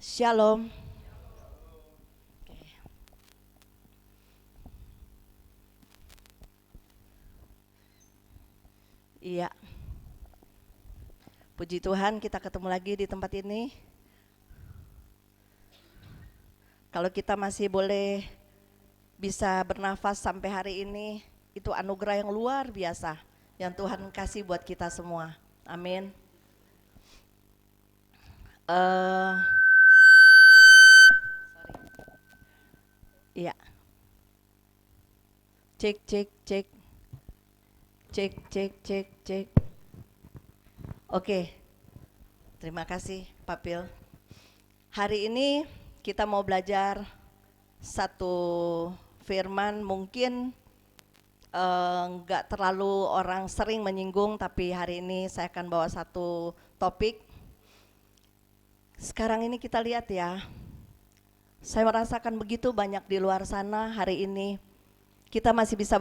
Shalom. Iya, puji Tuhan kita ketemu lagi di tempat ini. Kalau kita masih boleh bisa bernafas sampai hari ini, itu anugerah yang luar biasa yang Tuhan kasih buat kita semua. Amin. Iya, cek cek cek cek cek cek cek. Oke, terima kasih Pak Pil. Hari ini kita mau belajar satu firman mungkin nggak terlalu orang sering menyinggung, tapi hari ini saya akan bawa satu topik. Sekarang ini kita lihat ya, saya merasakan begitu banyak di luar sana hari ini. Kita masih bisa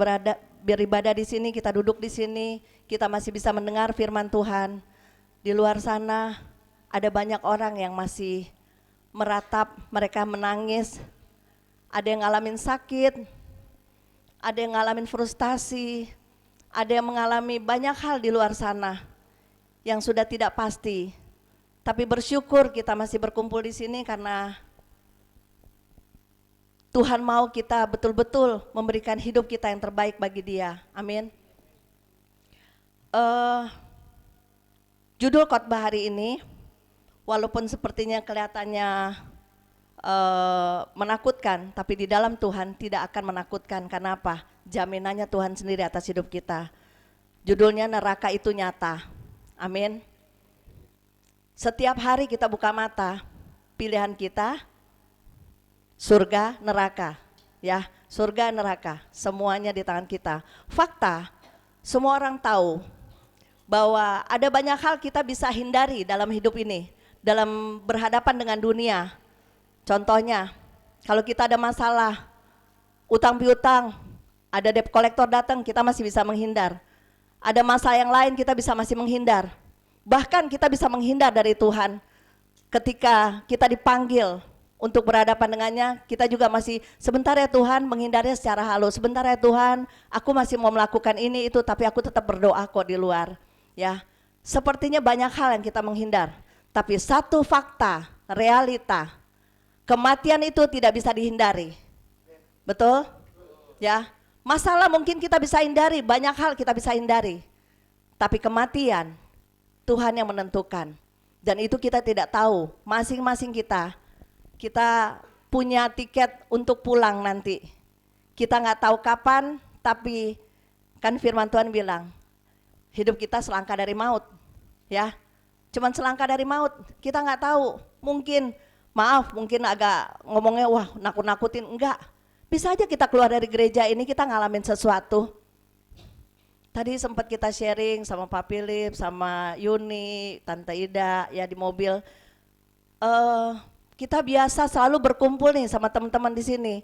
beribadah di sini, kita duduk di sini, kita masih bisa mendengar firman Tuhan. Di luar sana ada banyak orang yang masih meratap, mereka menangis, ada yang ngalamin sakit, ada yang ngalamin frustasi, ada yang mengalami banyak hal di luar sana yang sudah tidak pasti. Tapi bersyukur kita masih berkumpul di sini karena Tuhan mau kita betul-betul memberikan hidup kita yang terbaik bagi Dia. Amin. Judul khotbah hari ini, walaupun sepertinya kelihatannya menakutkan, tapi di dalam Tuhan tidak akan menakutkan. Karena apa? Jaminannya Tuhan sendiri atas hidup kita. Judulnya neraka itu nyata. Amin. Setiap hari kita buka mata, pilihan kita surga neraka. Ya, surga neraka, semuanya di tangan kita. Fakta, semua orang tahu bahwa ada banyak hal kita bisa hindari dalam hidup ini, dalam berhadapan dengan dunia. Contohnya, kalau kita ada masalah, utang piutang, ada debt collector datang, kita masih bisa menghindar. Ada masalah yang lain kita bisa masih menghindar. Bahkan kita bisa menghindar dari Tuhan. Ketika kita dipanggil untuk berhadapan dengannya, kita juga masih sebentar ya Tuhan, menghindarnya secara halus. Sebentar ya Tuhan, aku masih mau melakukan ini itu, tapi aku tetap berdoa kok di luar. Ya, sepertinya banyak hal yang kita menghindar. Tapi satu fakta, realita, kematian itu tidak bisa dihindari. Betul? Ya, masalah mungkin kita bisa hindari, banyak hal kita bisa hindari. Tapi kematian, Tuhan yang menentukan. Dan itu kita tidak tahu, masing-masing kita punya tiket untuk pulang nanti. Kita nggak tahu kapan, tapi kan firman Tuhan bilang, hidup kita selangkah dari maut. Ya, cuman selangkah dari maut, kita nggak tahu. Mungkin, maaf, mungkin agak ngomongnya wah nakut-nakutin, enggak. Bisa aja kita keluar dari gereja ini, kita ngalamin sesuatu. Tadi sempat kita sharing sama Pak Philip, sama Yuni, Tante Ida ya di mobil. Kita biasa selalu berkumpul nih sama teman-teman di sini.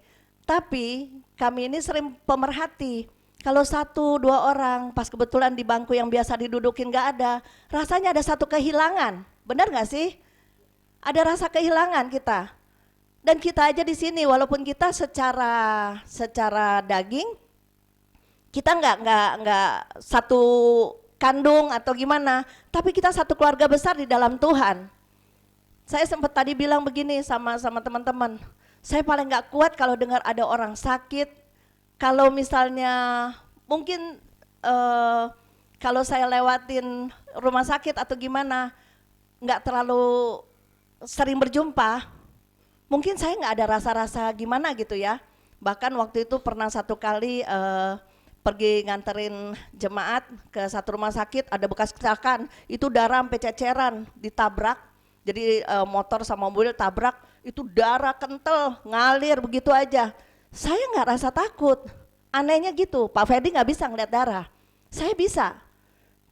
Tapi kami ini sering pemerhati. Kalau satu dua orang pas kebetulan di bangku yang biasa didudukin nggak ada, rasanya ada satu kehilangan. Benar nggak sih? Ada rasa kehilangan kita. Dan kita aja di sini walaupun kita secara daging kita nggak satu kandung atau gimana, tapi kita satu keluarga besar di dalam Tuhan. Saya sempat tadi bilang begini sama teman-teman, saya paling nggak kuat kalau dengar ada orang sakit. Kalau misalnya mungkin kalau saya lewatin rumah sakit atau gimana, nggak terlalu sering berjumpa, mungkin saya nggak ada rasa-rasa gimana gitu ya. Bahkan waktu itu pernah satu kali pergi nganterin jemaat ke satu rumah sakit, ada bekas kecelakaan, itu darah sampai ceceran, ditabrak. Jadi motor sama mobil tabrak, itu darah kental, ngalir begitu aja. Saya nggak rasa takut, anehnya gitu. Pak Ferdi nggak bisa ngeliat darah, saya bisa.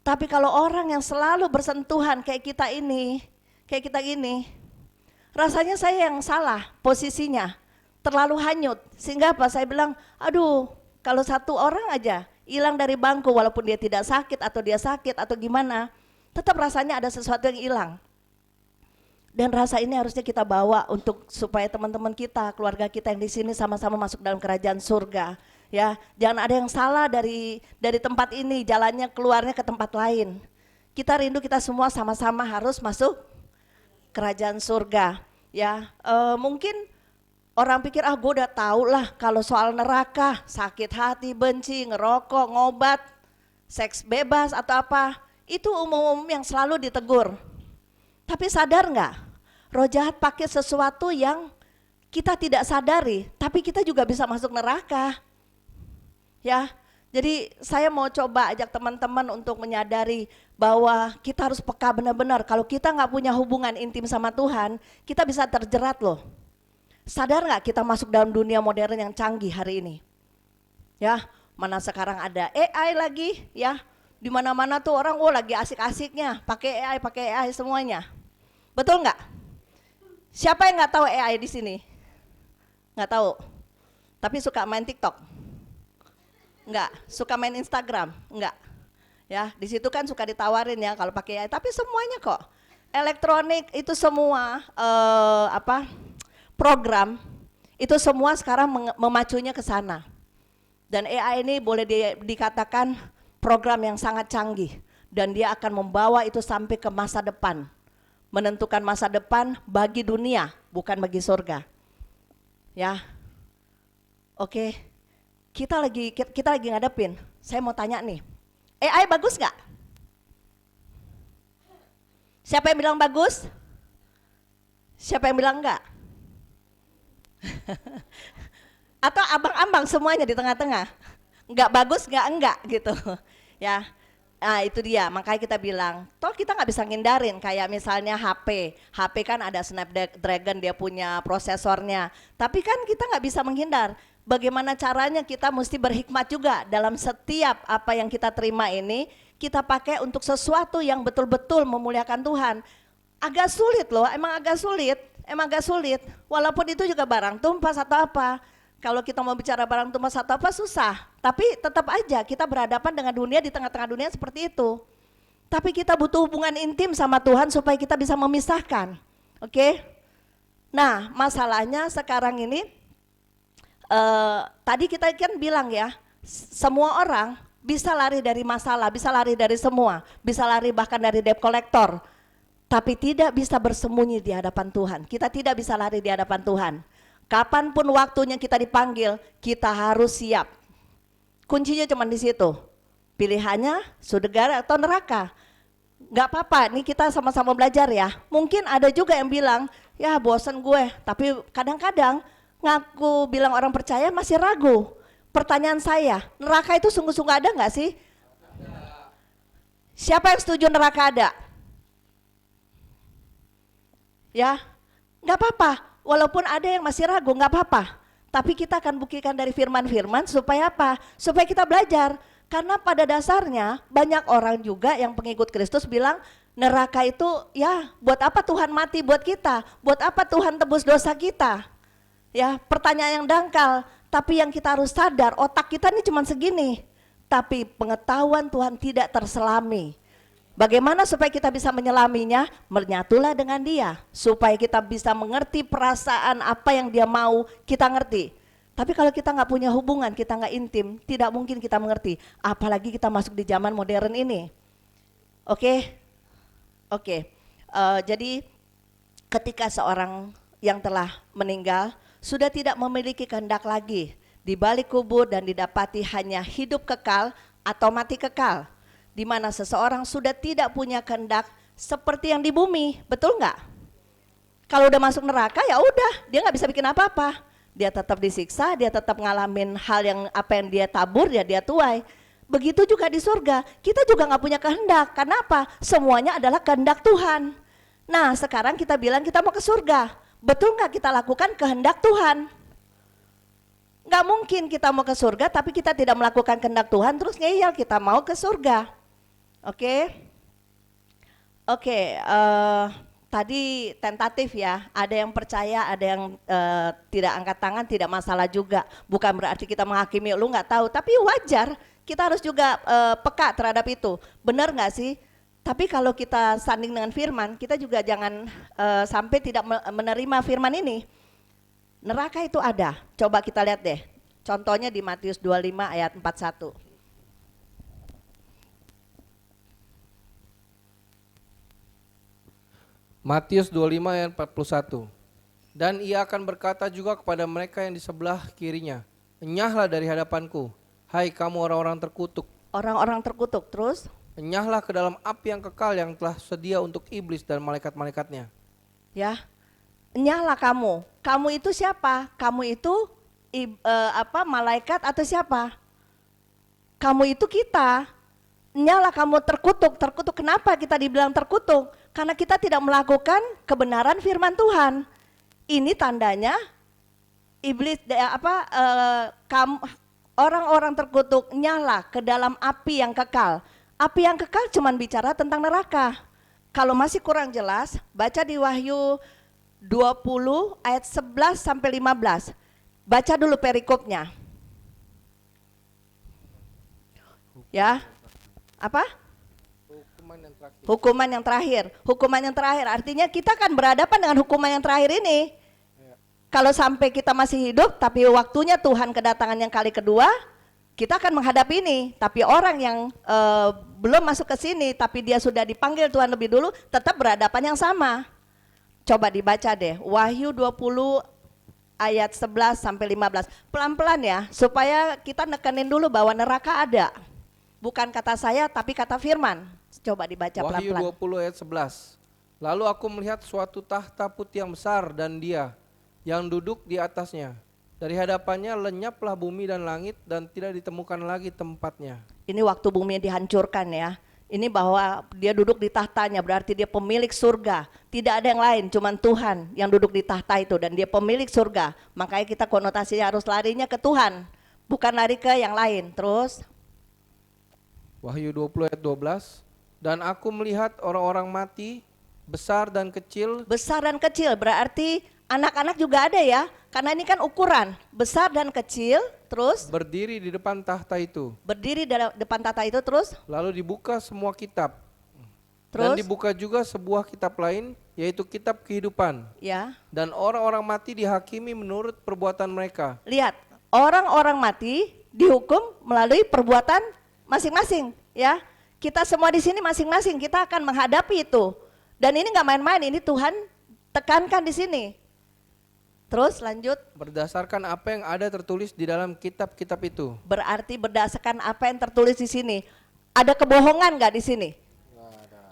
Tapi kalau orang yang selalu bersentuhan kayak kita gini, rasanya saya yang salah posisinya, terlalu hanyut. Sehingga apa, saya bilang, aduh kalau satu orang aja hilang dari bangku, walaupun dia tidak sakit atau dia sakit atau gimana, tetap rasanya ada sesuatu yang hilang. Dan rasa ini harusnya kita bawa untuk supaya teman-teman kita, keluarga kita yang di sini sama-sama masuk dalam kerajaan surga. Ya, jangan ada yang salah dari tempat ini, jalannya keluarnya ke tempat lain. Kita rindu kita semua sama-sama harus masuk kerajaan surga. Ya, mungkin orang pikir gue udah tahu lah kalau soal neraka, sakit hati, benci, ngerokok, ngobat, seks bebas atau apa, itu umum-umum yang selalu ditegur. Tapi sadar nggak, roh jahat pakai sesuatu yang kita tidak sadari, tapi kita juga bisa masuk neraka. Ya, jadi saya mau coba ajak teman-teman untuk menyadari bahwa kita harus peka benar-benar. Kalau kita nggak punya hubungan intim sama Tuhan, kita bisa terjerat loh. Sadar nggak kita masuk dalam dunia modern yang canggih hari ini? Ya, mana sekarang ada AI lagi, ya. Di mana-mana tuh orang lagi asik-asiknya pakai AI semuanya. Betul nggak? Siapa yang nggak tahu AI di sini? Nggak tahu. Tapi suka main TikTok? Nggak. Suka main Instagram? Nggak. Ya, di situ kan suka ditawarin ya kalau pakai AI. Tapi semuanya kok. Elektronik itu semua program itu semua sekarang memacunya ke sana. Dan AI ini boleh dikatakan program yang sangat canggih dan dia akan membawa itu sampai ke masa depan. Menentukan masa depan bagi dunia, bukan bagi surga. Ya. Oke. Kita lagi ngadepin. Saya mau tanya nih. AI bagus nggak? Siapa yang bilang bagus? Siapa yang bilang enggak? Atau abang-abang semuanya di tengah-tengah? Enggak bagus, enggak gitu. Ya. Nah itu dia, makanya kita bilang, toh kita nggak bisa ngindarin kayak misalnya HP kan ada Snapdragon, dia punya prosesornya, tapi kan kita nggak bisa menghindar. Bagaimana caranya kita mesti berhikmat juga dalam setiap apa yang kita terima ini, kita pakai untuk sesuatu yang betul-betul memuliakan Tuhan. Agak sulit loh, emang agak sulit, walaupun itu juga barang tumpas atau apa. Kalau kita mau bicara barang tumpah atau apa susah, tapi tetap aja kita berhadapan dengan dunia di tengah-tengah dunia seperti itu. Tapi kita butuh hubungan intim sama Tuhan supaya kita bisa memisahkan. Oke? Nah, masalahnya sekarang ini tadi kita kan bilang ya, semua orang bisa lari dari masalah, bisa lari dari semua, bisa lari bahkan dari debt collector, tapi tidak bisa bersembunyi di hadapan Tuhan. Kita tidak bisa lari di hadapan Tuhan. Kapanpun waktunya kita dipanggil, kita harus siap. Kuncinya cuma di situ. Pilihannya surga atau neraka. Gak apa-apa, nih kita sama-sama belajar ya. Mungkin ada juga yang bilang, ya bosan gue. Tapi kadang-kadang ngaku bilang orang percaya masih ragu. Pertanyaan saya, neraka itu sungguh-sungguh ada gak sih? Siapa yang setuju neraka ada? Ya, gak apa-apa. Walaupun ada yang masih ragu, nggak apa-apa. Tapi kita akan buktikan dari firman-firman supaya apa? Supaya kita belajar. Karena pada dasarnya banyak orang juga yang pengikut Kristus bilang neraka itu ya buat apa Tuhan mati buat kita? Buat apa Tuhan tebus dosa kita? Ya pertanyaan yang dangkal. Tapi yang kita harus sadar otak kita ini cuma segini. Tapi pengetahuan Tuhan tidak terselami. Bagaimana supaya kita bisa menyelaminya? Menyatulah dengan dia, supaya kita bisa mengerti perasaan apa yang dia mau kita ngerti. Tapi kalau kita nggak punya hubungan, kita nggak intim, tidak mungkin kita mengerti. Apalagi kita masuk di zaman modern ini. Oke. Jadi ketika seorang yang telah meninggal sudah tidak memiliki kehendak lagi, di balik kubur dan didapati hanya hidup kekal atau mati kekal. Di mana seseorang sudah tidak punya kehendak seperti yang di bumi, betul nggak? Kalau udah masuk neraka ya udah, dia nggak bisa bikin apa-apa. Dia tetap disiksa, dia tetap ngalamin hal yang apa yang dia tabur ya dia tuai. Begitu juga di surga, kita juga nggak punya kehendak. Karena apa? Semuanya adalah kehendak Tuhan. Nah sekarang kita bilang kita mau ke surga, betul nggak kita lakukan kehendak Tuhan? Nggak mungkin kita mau ke surga tapi kita tidak melakukan kehendak Tuhan terus ngeyel kita mau ke surga. Oke, tadi tentatif ya, ada yang percaya, ada yang tidak angkat tangan, tidak masalah juga. Bukan berarti kita menghakimi, lu nggak tahu, tapi wajar, kita harus juga peka terhadap itu. Benar nggak sih? Tapi kalau kita sanding dengan firman, kita juga jangan sampai tidak menerima firman ini. Neraka itu ada. Coba kita lihat deh. Contohnya di Matius 25 ayat 41. Matius 25 ayat 41. Dan ia akan berkata juga kepada mereka yang di sebelah kirinya, enyahlah dari hadapanku, hai kamu orang-orang terkutuk. Orang-orang terkutuk, terus? Enyahlah ke dalam api yang kekal yang telah sedia untuk iblis dan malaikat-malaikatnya. Ya, enyahlah kamu. Kamu itu siapa? Kamu itu malaikat atau siapa? Kamu itu kita. Enyahlah kamu terkutuk. Terkutuk kenapa kita dibilang terkutuk? Karena kita tidak melakukan kebenaran firman Tuhan. Ini tandanya iblis orang-orang terkutuk nyala ke dalam api yang kekal. Api yang kekal cuman bicara tentang neraka. Kalau masih kurang jelas, baca di Wahyu 20 ayat 11 sampai 15. Baca dulu perikopnya. Ya. Apa? Hukuman yang terakhir. Hukuman yang terakhir artinya kita akan berhadapan dengan hukuman yang terakhir ini. Kalau sampai kita masih hidup tapi waktunya Tuhan kedatangan yang kali kedua, kita akan menghadapi ini. Tapi orang yang belum masuk ke sini tapi dia sudah dipanggil Tuhan lebih dulu, tetap berhadapan yang sama. Coba dibaca deh, Wahyu 20 ayat 11 sampai 15. Pelan-pelan ya, supaya kita nekenin dulu bahwa neraka ada. Bukan kata saya tapi kata firman. Coba dibaca pelan-pelan. Wahyu 20 ayat 11. Lalu aku melihat suatu tahta putih yang besar dan dia yang duduk di atasnya. Dari hadapannya lenyaplah bumi dan langit dan tidak ditemukan lagi tempatnya. Ini waktu bumi dihancurkan ya. Ini bahwa dia duduk di tahtanya, berarti dia pemilik surga. Tidak ada yang lain, cuman Tuhan yang duduk di tahta itu dan dia pemilik surga. Makanya kita konotasinya harus larinya ke Tuhan, bukan lari ke yang lain. Terus Wahyu 20 ayat 12. Dan aku melihat orang-orang mati, besar dan kecil. Besar dan kecil berarti anak-anak juga ada ya, karena ini kan ukuran besar dan kecil. Terus berdiri di depan tahta itu. Berdiri di depan tahta itu terus. Lalu dibuka semua kitab. Terus? Dan dibuka juga sebuah kitab lain, yaitu kitab kehidupan. Ya. Dan orang-orang mati dihakimi menurut perbuatan mereka. Lihat, orang-orang mati dihukum melalui perbuatan masing-masing. Ya, kita semua di sini masing-masing kita akan menghadapi itu. Dan ini nggak main-main, ini Tuhan tekankan di sini. Terus lanjut. Berdasarkan apa yang ada tertulis di dalam kitab-kitab itu. Berarti berdasarkan apa yang tertulis di sini. Ada kebohongan nggak di sini?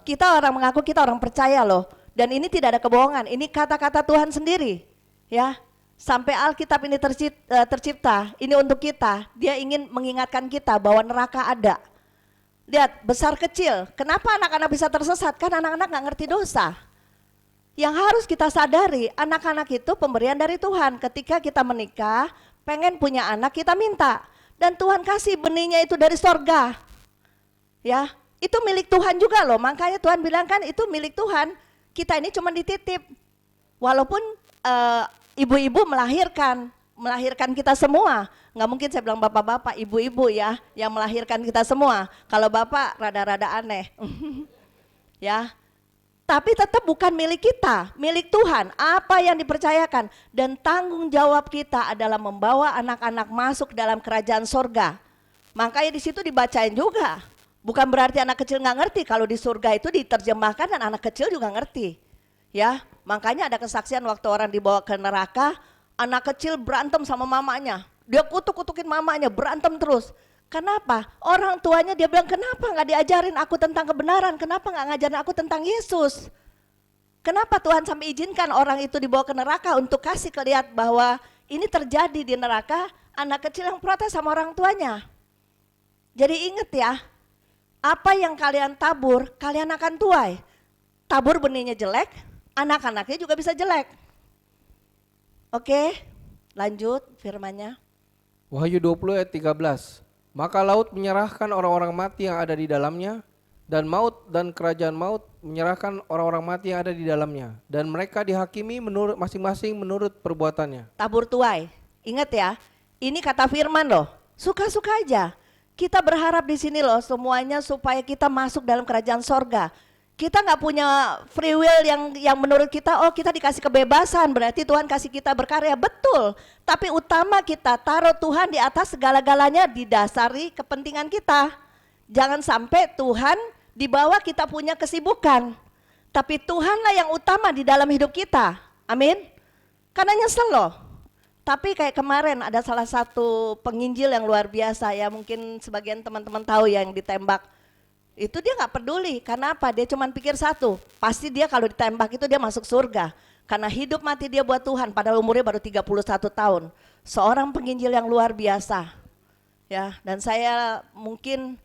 Kita orang mengaku kita orang percaya loh. Dan ini tidak ada kebohongan. Ini kata-kata Tuhan sendiri. Ya, sampai Alkitab ini tercipta. Ini untuk kita. Dia ingin mengingatkan kita bahwa neraka ada. Lihat, besar kecil. Kenapa anak-anak bisa tersesat? Kan anak-anak nggak ngerti dosa. Yang harus kita sadari, anak-anak itu pemberian dari Tuhan. Ketika kita menikah, pengen punya anak, kita minta. Dan Tuhan kasih benihnya itu dari sorga. Ya, itu milik Tuhan juga loh. Makanya Tuhan bilang kan itu milik Tuhan. Kita ini cuma dititip. Walaupun ibu-ibu melahirkan kita semua. Nggak mungkin saya bilang bapak-bapak, ibu-ibu ya yang melahirkan kita semua. Kalau bapak rada-rada aneh. Ya. Tapi tetap bukan milik kita, milik Tuhan. Apa yang dipercayakan dan tanggung jawab kita adalah membawa anak-anak masuk dalam kerajaan sorga. Makanya di situ dibacain juga. Bukan berarti anak kecil nggak ngerti. Kalau di surga itu diterjemahkan dan anak kecil juga ngerti. Ya, makanya ada kesaksian waktu orang dibawa ke neraka, anak kecil berantem sama mamanya. Dia kutuk-kutukin mamanya, berantem terus. Kenapa? Orang tuanya dia bilang, kenapa nggak diajarin aku tentang kebenaran? Kenapa nggak ngajarin aku tentang Yesus? Kenapa Tuhan sampai izinkan orang itu dibawa ke neraka untuk kasih kelihat bahwa ini terjadi di neraka, anak kecil yang protes sama orang tuanya. Jadi ingat ya, apa yang kalian tabur, kalian akan tuai. Tabur benihnya jelek, anak-anaknya juga bisa jelek. Oke, lanjut firmannya. Wahyu 20 ayat 13. Maka laut menyerahkan orang-orang mati yang ada di dalamnya, dan maut dan kerajaan maut menyerahkan orang-orang mati yang ada di dalamnya. Dan mereka dihakimi menurut masing-masing menurut perbuatannya. Tabur tuai, ingat ya, ini kata firman loh, suka-suka aja. Kita berharap di sini loh semuanya supaya kita masuk dalam kerajaan sorga. Kita nggak punya free will yang menurut kita, oh kita dikasih kebebasan, berarti Tuhan kasih kita berkarya. Betul, tapi utama kita taruh Tuhan di atas segala-galanya, didasari kepentingan kita. Jangan sampai Tuhan di bawah kita punya kesibukan, tapi Tuhanlah yang utama di dalam hidup kita. Amin. Karena nyesel loh. Tapi kayak kemarin ada salah satu penginjil yang luar biasa ya, mungkin sebagian teman-teman tahu ya, yang ditembak. Itu dia nggak peduli, karena apa? Dia cuma pikir satu, pasti dia kalau ditembak itu dia masuk surga. Karena hidup mati dia buat Tuhan, padahal umurnya baru 31 tahun. Seorang penginjil yang luar biasa. Ya, dan saya mungkin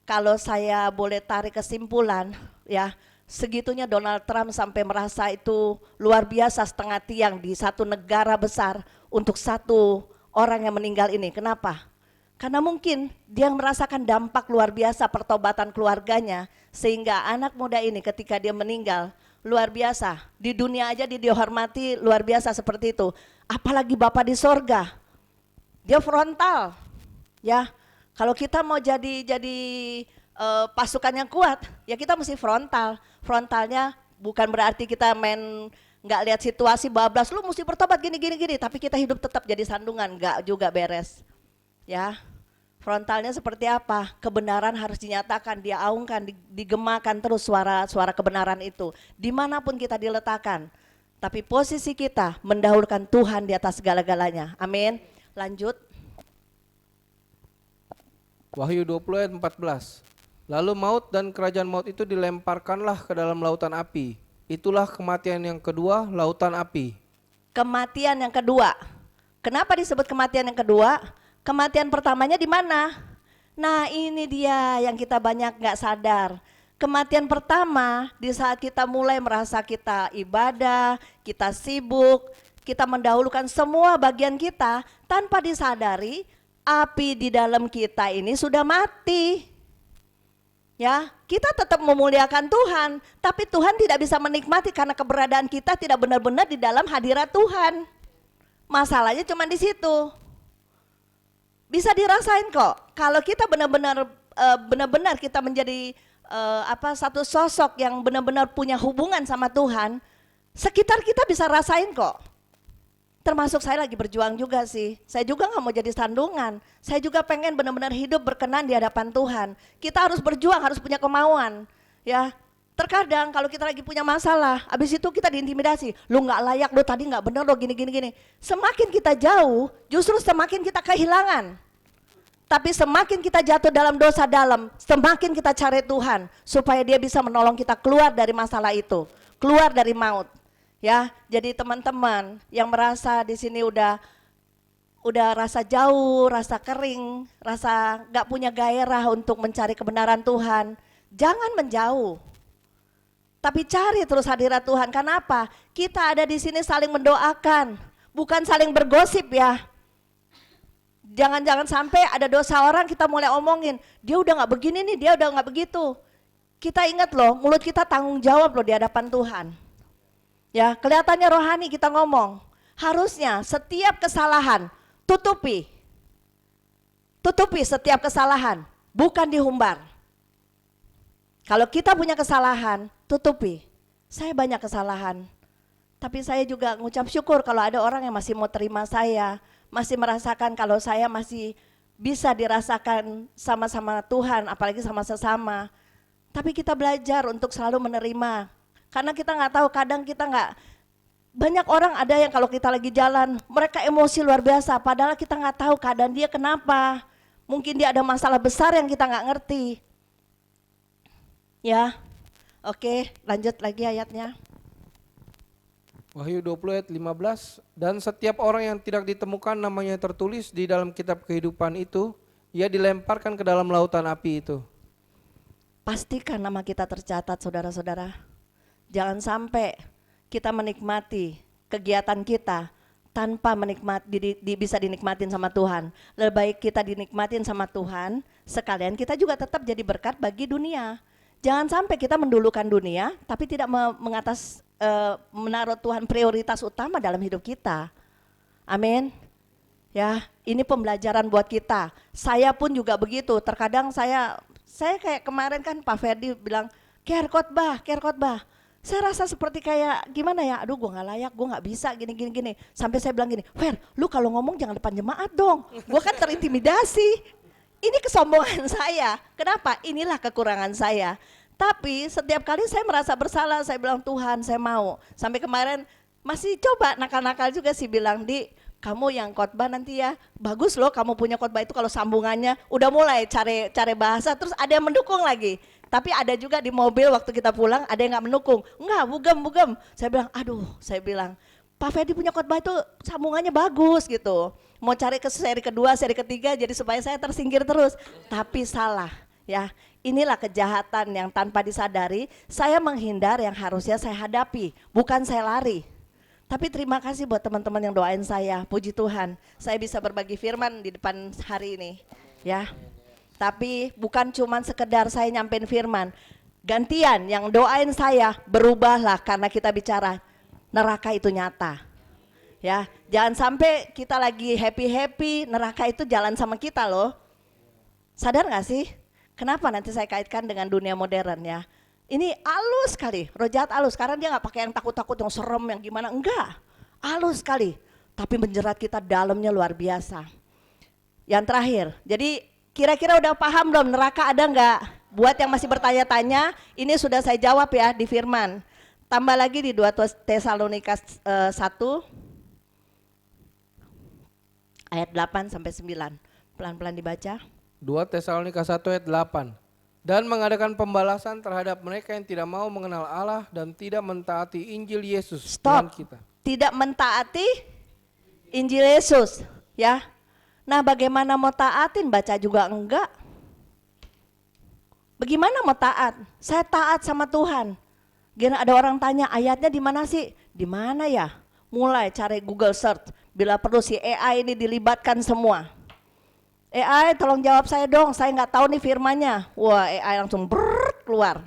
kalau saya boleh tarik kesimpulan, ya, segitunya Donald Trump sampai merasa itu luar biasa setengah tiang di satu negara besar untuk satu orang yang meninggal ini. Kenapa? Karena mungkin dia merasakan dampak luar biasa pertobatan keluarganya, sehingga anak muda ini ketika dia meninggal luar biasa. Di dunia aja dia dihormati luar biasa seperti itu. Apalagi Bapa di sorga, dia frontal. Ya, kalau kita mau jadi pasukan yang kuat, ya kita mesti frontal. Frontalnya bukan berarti kita main nggak lihat situasi bablas, lu mesti bertobat gini, tapi kita hidup tetap jadi sandungan, nggak juga beres. Ya, frontalnya seperti apa? Kebenaran harus dinyatakan, diaungkan, digemakan terus suara kebenaran itu. Dimanapun kita diletakkan. Tapi posisi kita mendahulukan Tuhan di atas segala-galanya. Amin. Lanjut. Wahyu 20 ayat 14. Lalu maut dan kerajaan maut itu dilemparkanlah ke dalam lautan api. Itulah kematian yang kedua, lautan api. Kematian yang kedua. Kenapa disebut kematian yang kedua? Kematian pertamanya di mana? Nah, ini dia yang kita banyak nggak sadar. Kematian pertama di saat kita mulai merasa kita ibadah, kita sibuk, kita mendahulukan semua bagian kita tanpa disadari api di dalam kita ini sudah mati. Ya, kita tetap memuliakan Tuhan, tapi Tuhan tidak bisa menikmati karena keberadaan kita tidak benar-benar di dalam hadirat Tuhan. Masalahnya cuma di situ. Bisa dirasain kok. Kalau kita benar-benar kita menjadi satu sosok yang benar-benar punya hubungan sama Tuhan, sekitar kita bisa rasain kok. Termasuk saya lagi berjuang juga sih. Saya juga nggak mau jadi sandungan. Saya juga pengen benar-benar hidup berkenan di hadapan Tuhan. Kita harus berjuang, harus punya kemauan. Ya, terkadang kalau kita lagi punya masalah, habis itu kita diintimidasi. Lu nggak layak, lu tadi nggak benar, lo gini. Semakin kita jauh, justru semakin kita kehilangan. Tapi semakin kita jatuh dalam dosa dalam, semakin kita cari Tuhan supaya Dia bisa menolong kita keluar dari masalah itu, keluar dari maut. Ya, jadi teman-teman yang merasa di sini udah rasa jauh, rasa kering, rasa nggak punya gairah untuk mencari kebenaran Tuhan, jangan menjauh. Tapi cari terus hadirat Tuhan. Kenapa? Kita ada di sini saling mendoakan, bukan saling bergosip ya. Jangan sampai ada dosa orang kita mulai omongin, dia udah nggak begini nih, dia udah nggak begitu. Kita ingat loh, mulut kita tanggung jawab loh di hadapan Tuhan. Ya, kelihatannya rohani kita ngomong. Harusnya setiap kesalahan tutupi setiap kesalahan, bukan dihumbar. Kalau kita punya kesalahan, tutupi. Saya banyak kesalahan, tapi saya juga ngucap syukur kalau ada orang yang masih mau terima saya, masih merasakan kalau saya masih bisa dirasakan sama-sama Tuhan, apalagi sama sesama. Tapi kita belajar untuk selalu menerima. Karena kita nggak tahu, kadang kita nggak, banyak orang ada yang kalau kita lagi jalan, mereka emosi luar biasa, padahal kita nggak tahu keadaan dia kenapa. Mungkin dia ada masalah besar yang kita nggak ngerti. Ya, oke, lanjut lagi ayatnya. Wahyu 20 ayat 15. Dan setiap orang yang tidak ditemukan namanya tertulis di dalam kitab kehidupan itu, ia dilemparkan ke dalam lautan api itu. Pastikan nama kita tercatat, saudara-saudara. Jangan sampai kita menikmati kegiatan kita tanpa bisa dinikmatin sama Tuhan. Lebih baik kita dinikmatin sama Tuhan, sekalian kita juga tetap jadi berkat bagi dunia. Jangan sampai kita mendulukan dunia, tapi tidak menaruh Tuhan prioritas utama dalam hidup kita. Amin. Ya, ini pembelajaran buat kita. Saya pun juga begitu. Terkadang saya kayak kemarin kan Pak Ferdi bilang, care khotbah, care khotbah. Saya rasa seperti kayak gimana ya, aduh gue nggak layak, gue nggak bisa gini. Sampai saya bilang gini, Fer, lu kalau ngomong jangan depan jemaat dong. Gue kan terintimidasi. Ini kesombongan saya. Kenapa? Inilah kekurangan saya. Tapi setiap kali saya merasa bersalah, saya bilang Tuhan saya mau. Sampai kemarin masih coba nakal-nakal juga sih bilang, Di kamu yang khotbah nanti ya, bagus loh kamu punya khotbah itu kalau sambungannya udah mulai cari bahasa, terus ada yang mendukung lagi. Tapi ada juga di mobil waktu kita pulang ada yang nggak mendukung, enggak bugem. Saya bilang, aduh, saya bilang Pak Fedi punya khotbah itu sambungannya bagus gitu. Mau cari ke seri kedua, seri ketiga, jadi supaya saya tersingkir terus. Tapi salah, ya. Inilah kejahatan yang tanpa disadari saya menghindar yang harusnya saya hadapi, bukan saya lari. Tapi terima kasih buat teman-teman yang doain saya, puji Tuhan. Saya bisa berbagi firman di depan hari ini, ya. Tapi bukan cuma sekedar saya nyampein firman. Gantian yang doain saya, berubahlah karena kita bicara neraka itu nyata. Ya, jangan sampai kita lagi happy-happy, neraka itu jalan sama kita loh. Sadar gak sih? Kenapa nanti saya kaitkan dengan dunia modern ya? Ini halus sekali, roh jahat halus, karena dia gak pakai yang takut-takut, yang serem, yang gimana, enggak. Halus sekali, tapi menjerat kita dalamnya luar biasa. Yang terakhir, jadi kira-kira udah paham belum neraka ada enggak? Buat yang masih bertanya-tanya, ini sudah saya jawab ya di firman. Tambah lagi di 2 Tesalonika 1 ayat 8 sampai 9. Pelan-pelan dibaca. 2 Tesalonika 1 ayat 8. Dan mengadakan pembalasan terhadap mereka yang tidak mau mengenal Allah dan tidak mentaati Injil Yesus Tuhan kita. Tidak mentaati Injil Yesus, ya. Nah, bagaimana mau taatin? Baca juga enggak. Bagaimana mau taat? Saya taat sama Tuhan. Gini ada orang tanya ayatnya di mana sih? Di mana ya? Mulai cari Google search. Bila perlu si AI ini dilibatkan semua. AI tolong jawab saya dong, saya nggak tahu nih firmannya. Wah, AI langsung keluar.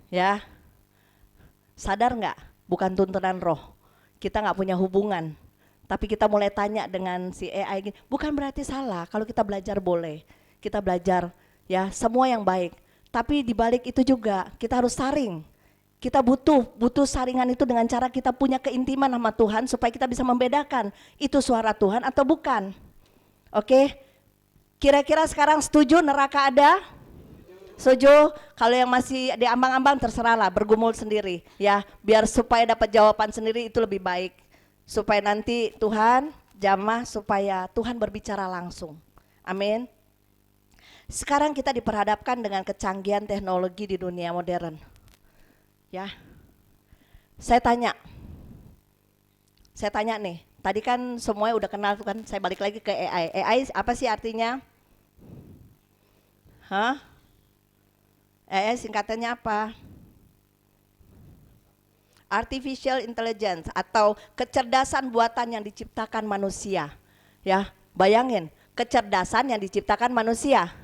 Ya, sadar nggak? Bukan tuntunan roh. Kita nggak punya hubungan. Tapi kita mulai tanya dengan si AI gini. Bukan berarti salah. Kalau kita belajar boleh. Kita belajar ya semua yang baik. Tapi di balik itu juga kita harus saring. Kita butuh saringan itu dengan cara kita punya keintiman sama Tuhan supaya kita bisa membedakan itu suara Tuhan atau bukan. Oke, kira-kira sekarang setuju neraka ada? Setuju? Kalau yang masih di ambang-ambang terserahlah, bergumul sendiri ya, biar supaya dapat jawaban sendiri itu lebih baik. Supaya nanti Tuhan jamah, supaya Tuhan berbicara langsung. Amin. Sekarang kita diperhadapkan dengan kecanggihan teknologi di dunia modern. Ya, saya tanya nih. Tadi kan semuanya udah kenal tuh kan, saya balik lagi ke AI. AI apa sih artinya? Hah? AI singkatannya apa? Artificial Intelligence atau kecerdasan buatan yang diciptakan manusia. Ya, bayangin, kecerdasan yang diciptakan manusia.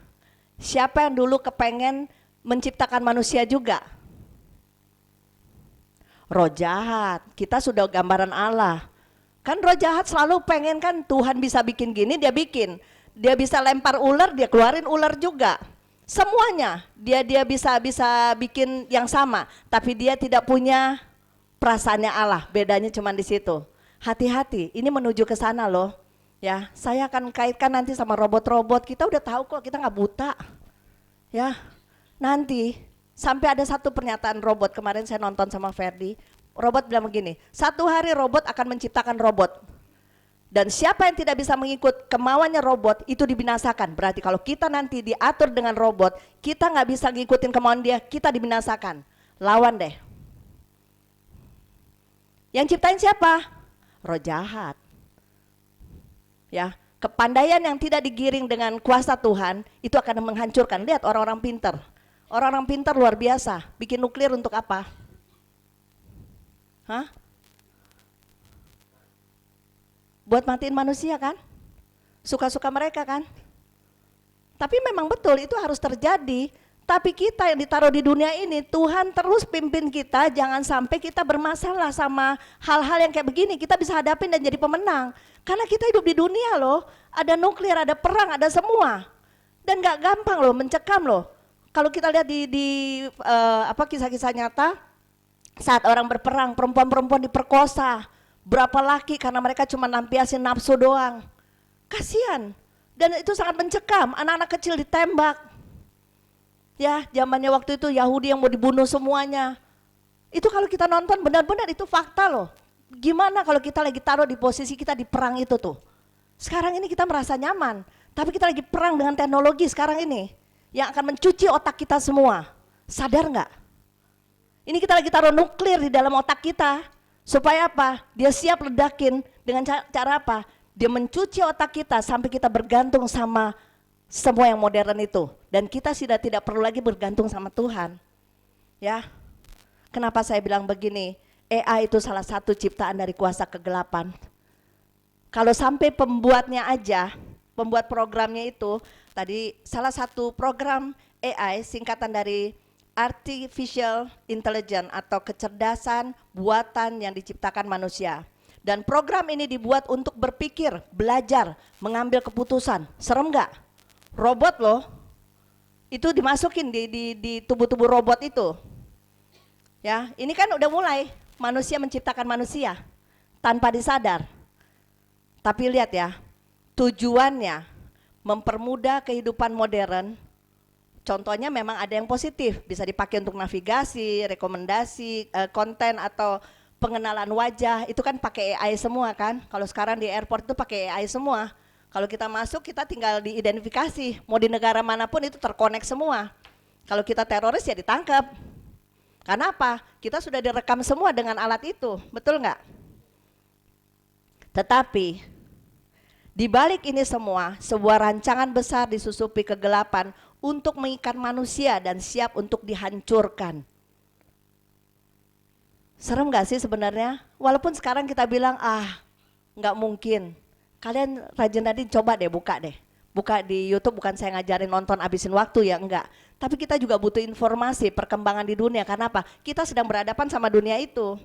Siapa yang dulu kepengen menciptakan manusia juga? Roh jahat, kita sudah gambaran Allah. Kan roh jahat selalu pengen kan Tuhan bisa bikin gini, dia bikin. Dia bisa lempar ular, dia keluarin ular juga. Semuanya dia bisa bikin yang sama, tapi dia tidak punya perasaannya Allah. Bedanya cuma di situ. Hati-hati, ini menuju ke sana loh. Ya, saya akan kaitkan nanti sama robot-robot. Kita udah tahu kok, kita nggak buta. Ya, nanti sampai ada satu pernyataan robot kemarin saya nonton sama Ferdi. Robot bilang begini, satu hari robot akan menciptakan robot. Dan siapa yang tidak bisa mengikut kemauannya robot itu dibinasakan. Berarti kalau kita nanti diatur dengan robot, kita nggak bisa ngikutin kemauan dia, kita dibinasakan. Lawan deh. Yang ciptain siapa? Roh jahat. Ya, kepandaian yang tidak digiring dengan kuasa Tuhan itu akan menghancurkan. Lihat orang-orang pintar. Orang-orang pintar luar biasa. Bikin nuklir untuk apa? Hah? Buat matiin manusia kan? Suka-suka mereka kan? Tapi memang betul itu harus terjadi. Tapi kita yang ditaruh di dunia ini, Tuhan terus pimpin kita, jangan sampai kita bermasalah sama hal-hal yang kayak begini. Kita bisa hadapin dan jadi pemenang. Karena kita hidup di dunia loh, ada nuklir, ada perang, ada semua. Dan gak gampang loh, mencekam loh. Kalau kita lihat di kisah-kisah nyata, saat orang berperang, perempuan-perempuan diperkosa. Berapa laki karena mereka cuma lampiasin nafsu doang. Kasihan. Dan itu sangat mencekam, anak-anak kecil ditembak. Ya, zamannya waktu itu Yahudi yang mau dibunuh semuanya. Itu kalau kita nonton benar-benar itu fakta loh. Gimana kalau kita lagi taruh di posisi kita di perang itu tuh. Sekarang ini kita merasa nyaman, tapi kita lagi perang dengan teknologi sekarang ini yang akan mencuci otak kita semua. Sadar nggak? Ini kita lagi taruh nuklir di dalam otak kita. Supaya apa? Dia siap ledakin dengan cara apa? Dia mencuci otak kita sampai kita bergantung sama semua yang modern itu, dan kita sudah tidak perlu lagi bergantung sama Tuhan. Ya, kenapa saya bilang begini? AI itu salah satu ciptaan dari kuasa kegelapan. Kalau sampai pembuatnya aja, pembuat programnya itu, tadi salah satu program AI singkatan dari Artificial Intelligence atau kecerdasan buatan yang diciptakan manusia. Dan program ini dibuat untuk berpikir, belajar, mengambil keputusan. Serem nggak? Robot loh, itu dimasukin di tubuh-tubuh robot itu. Ya, ini kan udah mulai manusia menciptakan manusia tanpa disadar. Tapi lihat ya, tujuannya mempermudah kehidupan modern. Contohnya memang ada yang positif, bisa dipakai untuk navigasi, rekomendasi, konten atau pengenalan wajah. Itu kan pakai AI semua kan. Kalau sekarang di airport itu pakai AI semua. Kalau kita masuk, kita tinggal diidentifikasi, mau di negara manapun itu terkonek semua. Kalau kita teroris ya ditangkap. Karena apa? Kita sudah direkam semua dengan alat itu, betul nggak? Tetapi, di balik ini semua, sebuah rancangan besar disusupi kegelapan untuk mengikat manusia dan siap untuk dihancurkan. Serem nggak sih sebenarnya? Walaupun sekarang kita bilang, nggak mungkin. Kalian rajin tadi coba deh buka di YouTube. Bukan saya ngajarin nonton abisin waktu ya, enggak, tapi kita juga butuh informasi perkembangan di dunia. Karena apa? Kita sedang berhadapan sama dunia itu.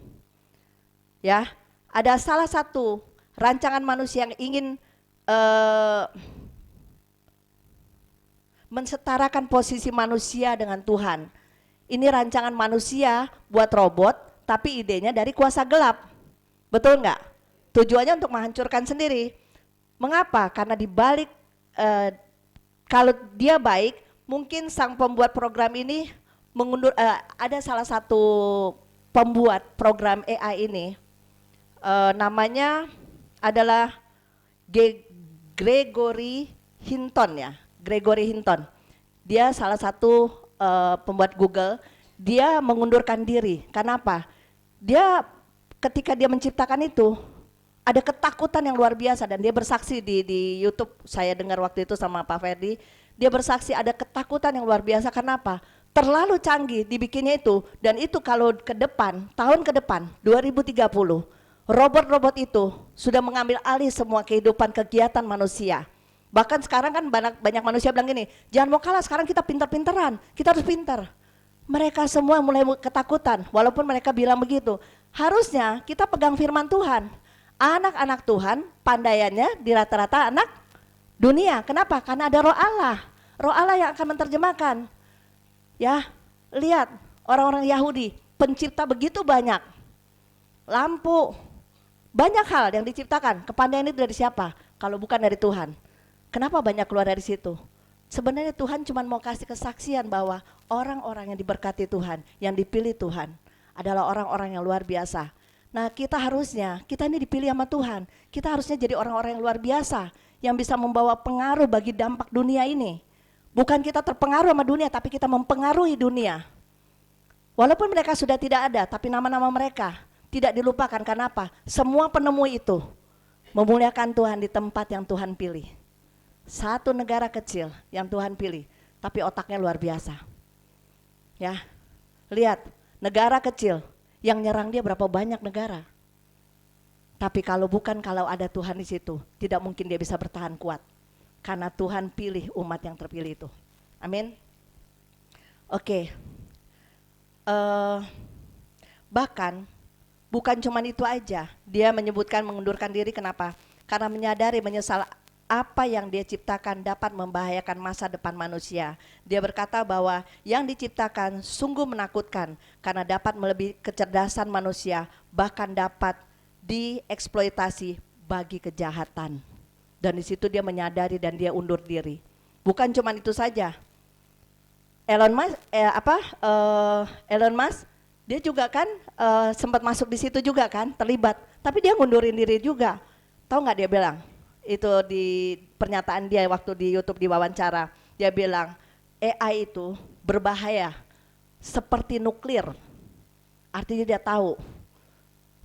Ya, ada salah satu rancangan manusia yang ingin mensetarakan posisi manusia dengan Tuhan. Ini rancangan manusia buat robot, tapi idenya dari kuasa gelap. Betul enggak? Tujuannya untuk menghancurkan sendiri. Mengapa? Karena dibalik kalau dia baik, mungkin sang pembuat program ini ada salah satu pembuat program AI ini, namanya adalah Gregory Hinton ya, Gregory Hinton. Dia salah satu pembuat Google. Dia mengundurkan diri. Kenapa? Dia ketika dia menciptakan itu, ada ketakutan yang luar biasa, dan dia bersaksi di YouTube, saya dengar waktu itu sama Pak Ferdi, dia bersaksi ada ketakutan yang luar biasa. Kenapa? Terlalu canggih dibikinnya itu, dan itu kalau ke depan, tahun ke depan, 2030, robot-robot itu sudah mengambil alih semua kehidupan kegiatan manusia. Bahkan sekarang kan banyak manusia bilang gini, jangan mau kalah, sekarang kita pintar-pintaran, kita harus pintar. Mereka semua mulai ketakutan, walaupun mereka bilang begitu. Harusnya kita pegang firman Tuhan. Anak-anak Tuhan pandaiannya di rata-rata anak dunia. Kenapa? Karena ada roh Allah. Roh Allah yang akan menerjemahkan. Ya, lihat orang-orang Yahudi, pencipta begitu banyak. Lampu, banyak hal yang diciptakan. Kepandaian itu dari siapa? Kalau bukan dari Tuhan. Kenapa banyak keluar dari situ? Sebenarnya Tuhan cuma mau kasih kesaksian bahwa orang-orang yang diberkati Tuhan, yang dipilih Tuhan adalah orang-orang yang luar biasa. Nah, kita ini dipilih sama Tuhan. Kita harusnya jadi orang-orang yang luar biasa, yang bisa membawa pengaruh bagi dampak dunia ini. Bukan kita terpengaruh sama dunia, tapi kita mempengaruhi dunia. Walaupun mereka sudah tidak ada, tapi nama-nama mereka tidak dilupakan. Karena apa? Semua penemu itu memuliakan Tuhan di tempat yang Tuhan pilih. Satu negara kecil yang Tuhan pilih, tapi otaknya luar biasa. Ya, lihat negara kecil yang nyerang dia berapa banyak negara. Tapi kalau ada Tuhan di situ, tidak mungkin dia bisa bertahan kuat. Karena Tuhan pilih umat yang terpilih itu. Amin. Oke, eh, bahkan bukan cuman itu aja, dia menyebutkan mengundurkan diri kenapa? Karena menyadari menyesal apa yang dia ciptakan dapat membahayakan masa depan manusia. Dia berkata bahwa yang diciptakan sungguh menakutkan karena dapat melebihi kecerdasan manusia, bahkan dapat dieksploitasi bagi kejahatan. Dan di situ dia menyadari dan dia undur diri. Bukan cuman itu saja. Elon Musk dia juga kan sempat masuk di situ juga kan, terlibat. Tapi dia ngundurin diri juga. Tahu nggak dia bilang? Itu di pernyataan dia waktu di YouTube diwawancara. Dia bilang AI itu berbahaya seperti nuklir. Artinya dia tahu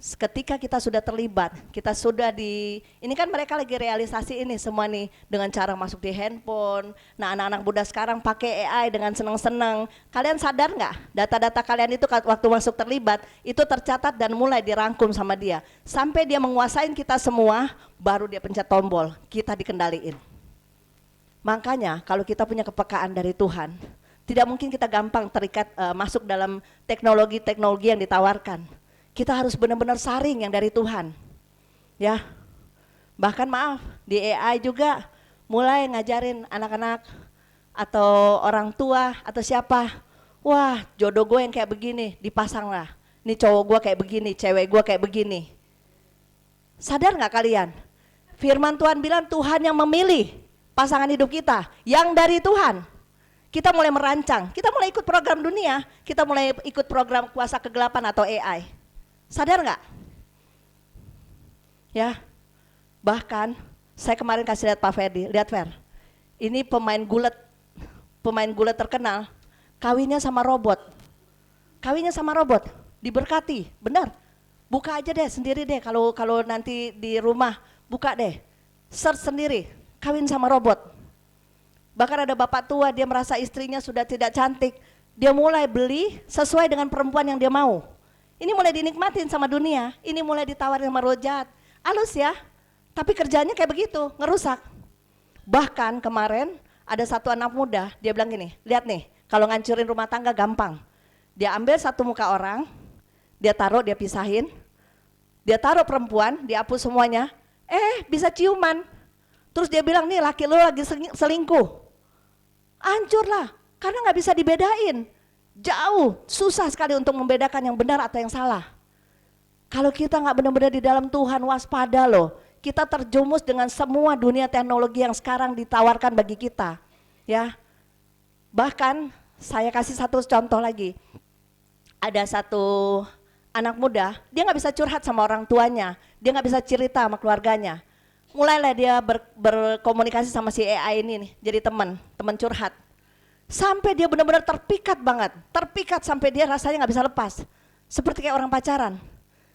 ketika kita sudah terlibat, kita sudah ini kan mereka lagi realisasi ini semua nih dengan cara masuk di handphone. Nah, anak-anak muda sekarang pakai AI dengan senang-senang. Kalian sadar nggak? Data-data kalian itu waktu masuk terlibat itu tercatat dan mulai dirangkum sama dia. Sampai dia menguasain kita semua, baru dia pencet tombol, kita dikendaliin. Makanya kalau kita punya kepekaan dari Tuhan, tidak mungkin kita gampang terikat masuk dalam teknologi-teknologi yang ditawarkan. Kita harus benar-benar saring yang dari Tuhan. Ya. Bahkan maaf, di AI juga mulai ngajarin anak-anak atau orang tua atau siapa, wah jodoh gue yang kayak begini, dipasang lah. Ini cowok gue kayak begini, cewek gue kayak begini. Sadar nggak kalian? Firman Tuhan bilang Tuhan yang memilih pasangan hidup kita, yang dari Tuhan. Kita mulai merancang, kita mulai ikut program dunia, kita mulai ikut program kuasa kegelapan atau AI. Sadar nggak? Ya, bahkan saya kemarin kasih lihat Pak Ferdi, lihat Fer, ini pemain gulat terkenal, kawinnya sama robot, diberkati, benar. Buka aja deh sendiri deh, kalau nanti di rumah buka deh, search sendiri, kawin sama robot. Bahkan ada bapak tua, dia merasa istrinya sudah tidak cantik, dia mulai beli sesuai dengan perempuan yang dia mau. Ini mulai dinikmatin sama dunia, ini mulai ditawarin sama roh jahat. Halus ya, tapi kerjanya kayak begitu, ngerusak. Bahkan kemarin ada satu anak muda, dia bilang gini, lihat nih, kalau ngancurin rumah tangga gampang. Dia ambil satu muka orang, dia taruh, dia pisahin, dia taruh perempuan, dihapus semuanya, bisa ciuman. Terus dia bilang, nih laki lo lagi selingkuh. Hancur lah, karena gak bisa dibedain. Jauh, susah sekali untuk membedakan yang benar atau yang salah. Kalau kita nggak benar-benar di dalam Tuhan, waspada loh. Kita terjumus dengan semua dunia teknologi yang sekarang ditawarkan bagi kita. Ya, bahkan saya kasih satu contoh lagi. Ada satu anak muda, dia nggak bisa curhat sama orang tuanya, dia nggak bisa cerita sama keluarganya. Mulailah dia berkomunikasi sama si AI ini nih, jadi teman curhat. Sampai dia benar-benar terpikat banget, terpikat sampai dia rasanya nggak bisa lepas, seperti kayak orang pacaran.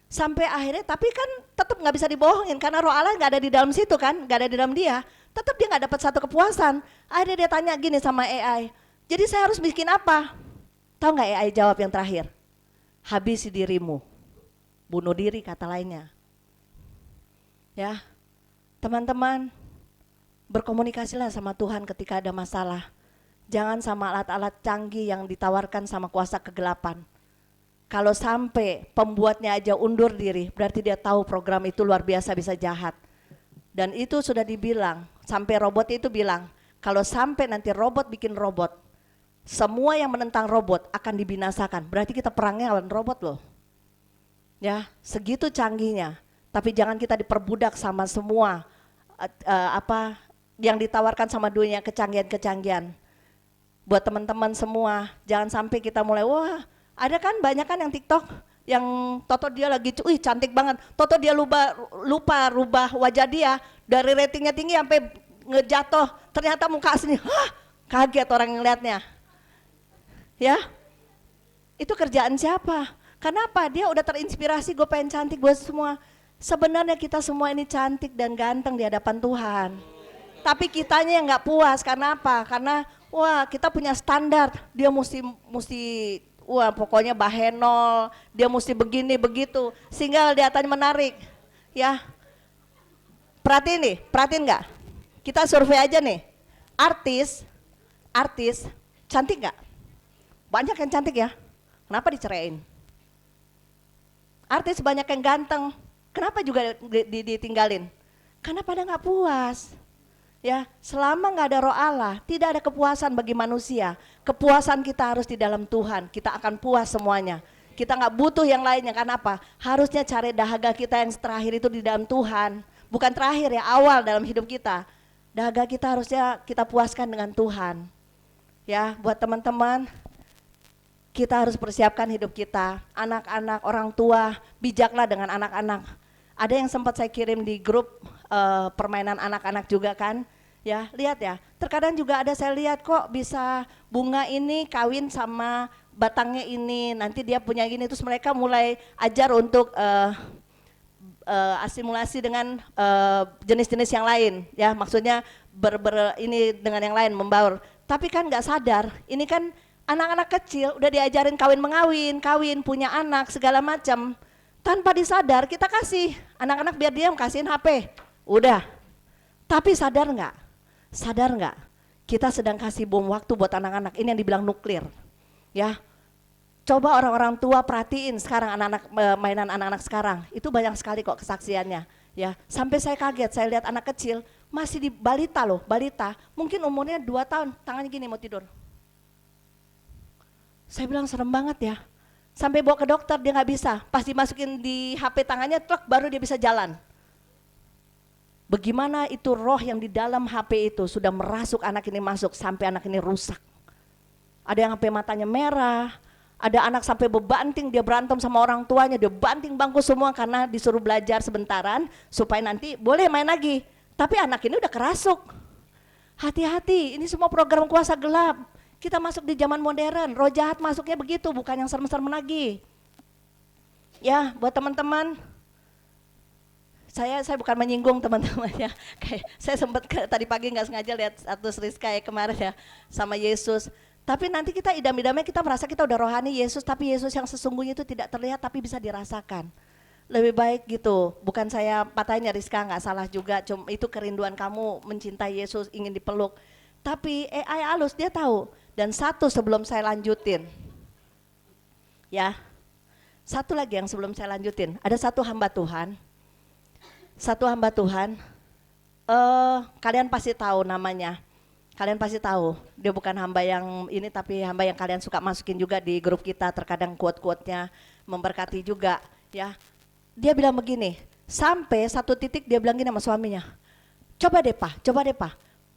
Sampai akhirnya, tapi kan tetap nggak bisa dibohongin karena roh Allah nggak ada di dalam situ kan, nggak ada di dalam dia. Tetap dia nggak dapat satu kepuasan. Akhirnya dia tanya gini sama AI, jadi saya harus bikin apa? Tahu nggak AI jawab yang terakhir? Habisi dirimu, bunuh diri kata lainnya. Ya, teman-teman, berkomunikasilah sama Tuhan ketika ada masalah. Jangan sama alat-alat canggih yang ditawarkan sama kuasa kegelapan. Kalau sampai pembuatnya aja undur diri, berarti dia tahu program itu luar biasa bisa jahat. Dan itu sudah dibilang, sampai robot itu bilang, kalau sampai nanti robot bikin robot, semua yang menentang robot akan dibinasakan. Berarti kita perangnya lawan robot loh. Ya, segitu canggihnya. Tapi jangan kita diperbudak sama semua yang ditawarkan sama dunia, kecanggihan-kecanggihan. Buat teman-teman semua, jangan sampai kita mulai, wah ada kan banyak kan yang TikTok, yang toto dia lagi, cantik banget, toto dia lupa rubah wajah dia, dari ratingnya tinggi sampai ngejatuh, ternyata muka asli, kaget orang yang lihatnya. Ya, itu kerjaan siapa? Kenapa? Dia udah terinspirasi, gue pengen cantik buat semua. Sebenarnya kita semua ini cantik dan ganteng di hadapan Tuhan. Tapi kitanya yang nggak puas, karena apa? Karena wah kita punya standar, dia mesti wah pokoknya bahenol, dia mesti begini begitu, sehingga kelihatannya menarik. Ya, perhatiin nggak? Kita survei aja nih, artis cantik nggak? Banyak yang cantik ya, kenapa diceraiin? Artis banyak yang ganteng, kenapa juga ditinggalin? Karena pada nggak puas. Ya, selama nggak ada roh Allah, tidak ada kepuasan bagi manusia. Kepuasan kita harus di dalam Tuhan, kita akan puas semuanya. Kita nggak butuh yang lainnya, karena apa? Harusnya cari dahaga kita yang terakhir itu di dalam Tuhan. Bukan terakhir ya, awal dalam hidup kita. Dahaga kita harusnya kita puaskan dengan Tuhan. Ya, buat teman-teman, kita harus persiapkan hidup kita, anak-anak, orang tua, bijaklah dengan anak-anak. Ada yang sempat saya kirim di grup permainan anak-anak juga kan, ya lihat ya. Terkadang juga ada saya lihat kok bisa bunga ini kawin sama batangnya ini, nanti dia punya gini, terus mereka mulai ajar untuk asimilasi dengan jenis-jenis yang lain, ya maksudnya ini dengan yang lain membaur. Tapi kan nggak sadar, ini kan anak-anak kecil udah diajarin kawin mengawin, kawin punya anak segala macam. Tanpa disadar kita kasih anak-anak biar diam, kasihin HP, udah. Tapi sadar nggak? Sadar nggak? Kita sedang kasih bom waktu buat anak-anak. Ini yang dibilang nuklir, ya. Coba orang-orang tua perhatiin sekarang anak-anak mainan anak-anak sekarang itu banyak sekali kok kesaksiannya, ya. Sampai saya kaget, saya lihat anak kecil masih di balita loh, balita, mungkin umurnya 2 tahun, tangannya gini mau tidur. Saya bilang serem banget ya. Sampai bawa ke dokter dia nggak bisa, pas dimasukin di HP tangannya truk baru dia bisa jalan. Bagaimana itu roh yang di dalam HP itu sudah merasuk anak ini masuk sampai anak ini rusak. Ada yang sampai matanya merah, ada anak sampai bebanting, dia berantem sama orang tuanya, dia banting bangku semua karena disuruh belajar sebentaran supaya nanti boleh main lagi. Tapi anak ini udah kerasuk. Hati-hati, ini semua program kuasa gelap. Kita masuk di zaman modern, roh jahat masuknya begitu, bukan yang serem-serem lagi. Ya, buat teman-teman, saya bukan menyinggung teman-teman ya. Kayak saya sempat tadi pagi nggak sengaja lihat status Rizka ya kemarin ya sama Yesus. Tapi nanti kita idam-idamnya kita merasa kita udah rohani Yesus, tapi Yesus yang sesungguhnya itu tidak terlihat tapi bisa dirasakan. Lebih baik gitu, bukan saya patahin ya Rizka, nggak salah juga, cuma itu kerinduan kamu mencintai Yesus, ingin dipeluk. Tapi AI halus dia tahu. Dan satu sebelum saya lanjutin, ya, satu lagi yang sebelum saya lanjutin, ada satu hamba Tuhan, kalian pasti tahu namanya, kalian pasti tahu, dia bukan hamba yang ini tapi hamba yang kalian suka masukin juga di grup kita, terkadang quote-quote-nya memberkati juga, ya. Dia bilang begini, sampai satu titik dia bilang gini sama suaminya, coba deh Pak,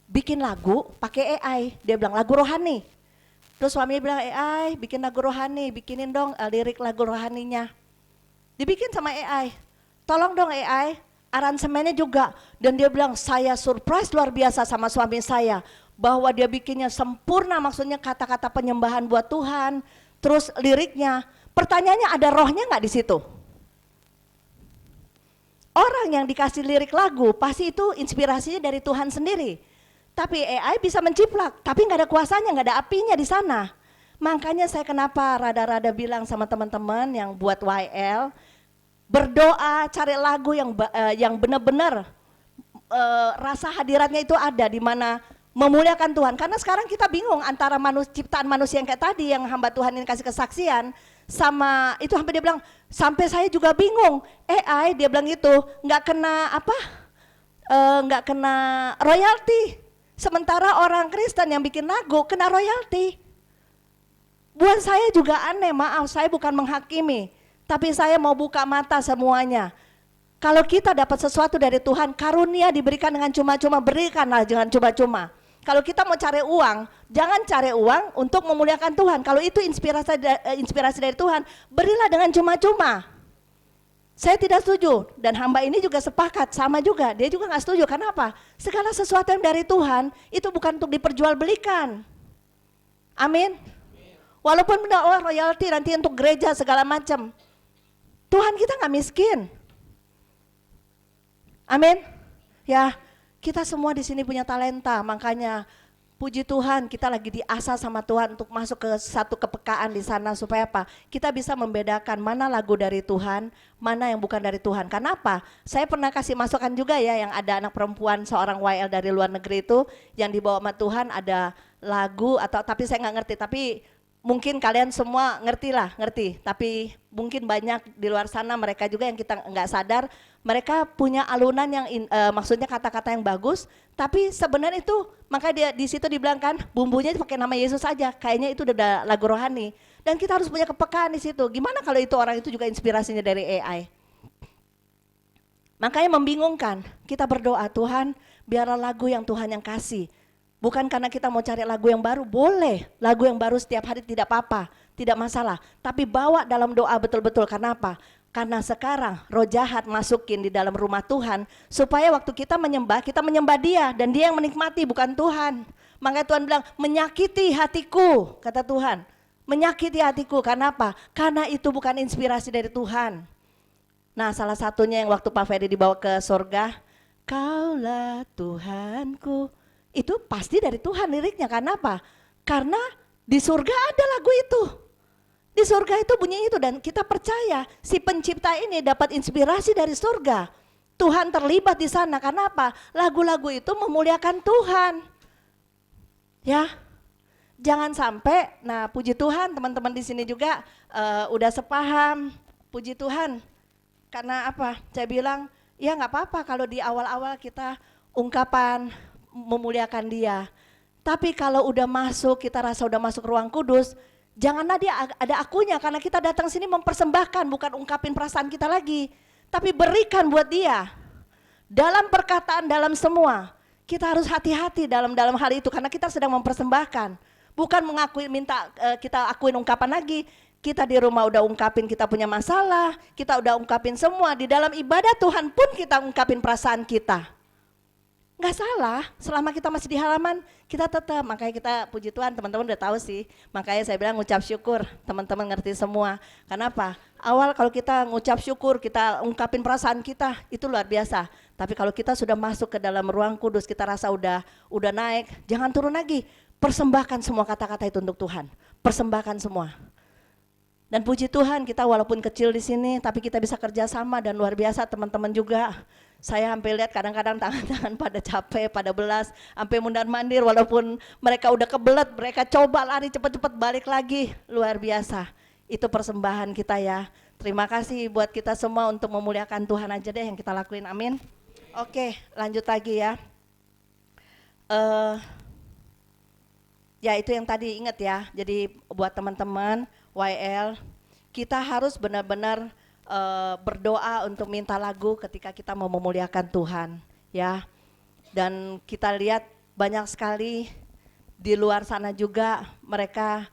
bikin lagu pakai AI, dia bilang lagu rohani. Terus suaminya bilang AI, bikin lagu rohani, bikinin dong lirik lagu rohaninya. Dibikin sama AI, tolong dong AI, aransemennya juga. Dan dia bilang saya surprise luar biasa sama suami saya, bahwa dia bikinnya sempurna, maksudnya kata-kata penyembahan buat Tuhan. Terus liriknya, pertanyaannya ada rohnya nggak di situ? Orang yang dikasih lirik lagu pasti itu inspirasinya dari Tuhan sendiri. Tapi AI bisa menciplak, tapi nggak ada kuasanya, nggak ada apinya di sana. Makanya saya kenapa rada-rada bilang sama teman-teman yang buat YL, berdoa cari lagu yang benar-benar rasa hadiratnya itu ada di mana memuliakan Tuhan. Karena sekarang kita bingung antara ciptaan manusia yang kayak tadi yang hamba Tuhan ini kasih kesaksian sama itu, sampai dia bilang sampai saya juga bingung. AI dia bilang itu nggak kena nggak kena royalti. Sementara orang Kristen yang bikin lagu kena royalti. Buat saya juga aneh, maaf saya bukan menghakimi, tapi saya mau buka mata semuanya. Kalau kita dapat sesuatu dari Tuhan, karunia diberikan dengan cuma-cuma, berikanlah jangan cuma-cuma. Kalau kita mau cari uang, jangan cari uang untuk memuliakan Tuhan. Kalau itu inspirasi dari Tuhan, berilah dengan cuma-cuma. Saya tidak setuju, dan hamba ini juga sepakat, sama juga, dia juga nggak setuju. Karena apa? Segala sesuatu yang dari Tuhan itu bukan untuk diperjualbelikan. Amin. Walaupun benar royalti nanti untuk gereja segala macam, Tuhan kita nggak miskin. Amin. Ya, kita semua di sini punya talenta, makanya puji Tuhan kita lagi diasah sama Tuhan untuk masuk ke satu kepekaan di sana supaya apa? Kita bisa membedakan mana lagu dari Tuhan, mana yang bukan dari Tuhan. Karena apa? Saya pernah kasih masukan juga ya, yang ada anak perempuan seorang YL dari luar negeri itu yang dibawa sama Tuhan, ada lagu atau tapi saya nggak ngerti, tapi mungkin kalian semua ngerti, tapi mungkin banyak di luar sana mereka juga yang kita nggak sadar, mereka punya alunan yang maksudnya kata-kata yang bagus, tapi sebenarnya itu makanya dia di situ dibilang kan bumbunya pakai nama Yesus aja, kayaknya itu udah lagu rohani. Dan kita harus punya kepekaan di situ. Gimana kalau itu orang itu juga inspirasinya dari AI? Makanya membingungkan. Kita berdoa, Tuhan, biarlah lagu yang Tuhan yang kasih. Bukan karena kita mau cari lagu yang baru, boleh. Lagu yang baru setiap hari tidak apa-apa, tidak masalah. Tapi bawa dalam doa betul-betul. Kenapa? Karena sekarang roh jahat masukin di dalam rumah Tuhan, supaya waktu kita menyembah dia, dan dia yang menikmati, bukan Tuhan. Makanya Tuhan bilang, menyakiti hatiku, kata Tuhan. Menyakiti hatiku, karena apa? Karena itu bukan inspirasi dari Tuhan. Nah, salah satunya yang waktu Pak Ferry dibawa ke surga, Kaulah Tuhanku, itu pasti dari Tuhan liriknya. Karena apa? Karena di surga ada lagu itu. Di surga itu bunyi itu, dan kita percaya si pencipta ini dapat inspirasi dari surga. Tuhan terlibat di sana. Karena apa? Lagu-lagu itu memuliakan Tuhan. Ya. Jangan sampai, nah puji Tuhan teman-teman di sini juga udah sepaham, puji Tuhan. Karena apa? Saya bilang, ya nggak apa-apa kalau di awal-awal kita ungkapan memuliakan Dia. Tapi kalau udah masuk, kita rasa udah masuk ruang kudus, janganlah dia ada akunya, karena kita datang sini mempersembahkan, bukan ungkapin perasaan kita lagi. Tapi berikan buat Dia. Dalam perkataan, dalam semua, kita harus hati-hati dalam hal itu, karena kita sedang mempersembahkan. Bukan kita akuin ungkapan lagi. Kita di rumah udah ungkapin kita punya masalah, kita udah ungkapin semua. Di dalam ibadah Tuhan pun kita ungkapin perasaan kita. Nggak salah, selama kita masih di halaman, kita tetap. Makanya kita puji Tuhan, teman-teman udah tahu sih. Makanya saya bilang ngucap syukur, teman-teman ngerti semua. Kenapa? Awal kalau kita ngucap syukur, kita ungkapin perasaan kita, itu luar biasa. Tapi kalau kita sudah masuk ke dalam ruang kudus, kita rasa udah naik, jangan turun lagi. Persembahkan semua kata-kata itu untuk Tuhan. Persembahkan semua. Dan puji Tuhan kita walaupun kecil di sini, tapi kita bisa kerja sama dan luar biasa teman-teman juga. Saya hampir lihat kadang-kadang tangan-tangan pada capek, pada belas, sampai mundar-mandir walaupun mereka udah kebelet, mereka coba lari cepat-cepat balik lagi. Luar biasa. Itu persembahan kita ya. Terima kasih buat kita semua untuk memuliakan Tuhan aja deh yang kita lakuin. Amin. Oke, lanjut lagi ya. Ya itu yang tadi ingat ya, jadi buat teman-teman YL, kita harus benar-benar berdoa untuk minta lagu ketika kita mau memuliakan Tuhan ya. Dan kita lihat banyak sekali di luar sana juga mereka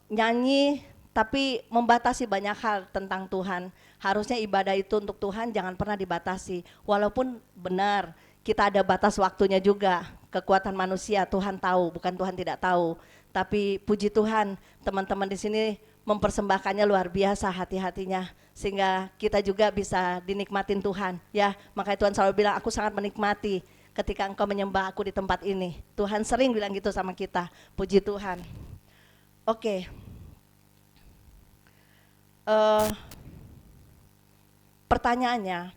nyanyi tapi membatasi banyak hal tentang Tuhan. Harusnya ibadah itu untuk Tuhan jangan pernah dibatasi, walaupun benar kita ada batas waktunya juga. Kekuatan manusia Tuhan tahu, bukan Tuhan tidak tahu. Tapi puji Tuhan, teman-teman di sini mempersembahkannya luar biasa hati-hatinya, sehingga kita juga bisa dinikmatin Tuhan. Ya, makanya Tuhan selalu bilang, aku sangat menikmati ketika engkau menyembah aku di tempat ini. Tuhan sering bilang gitu sama kita. Puji Tuhan. Oke. Pertanyaannya,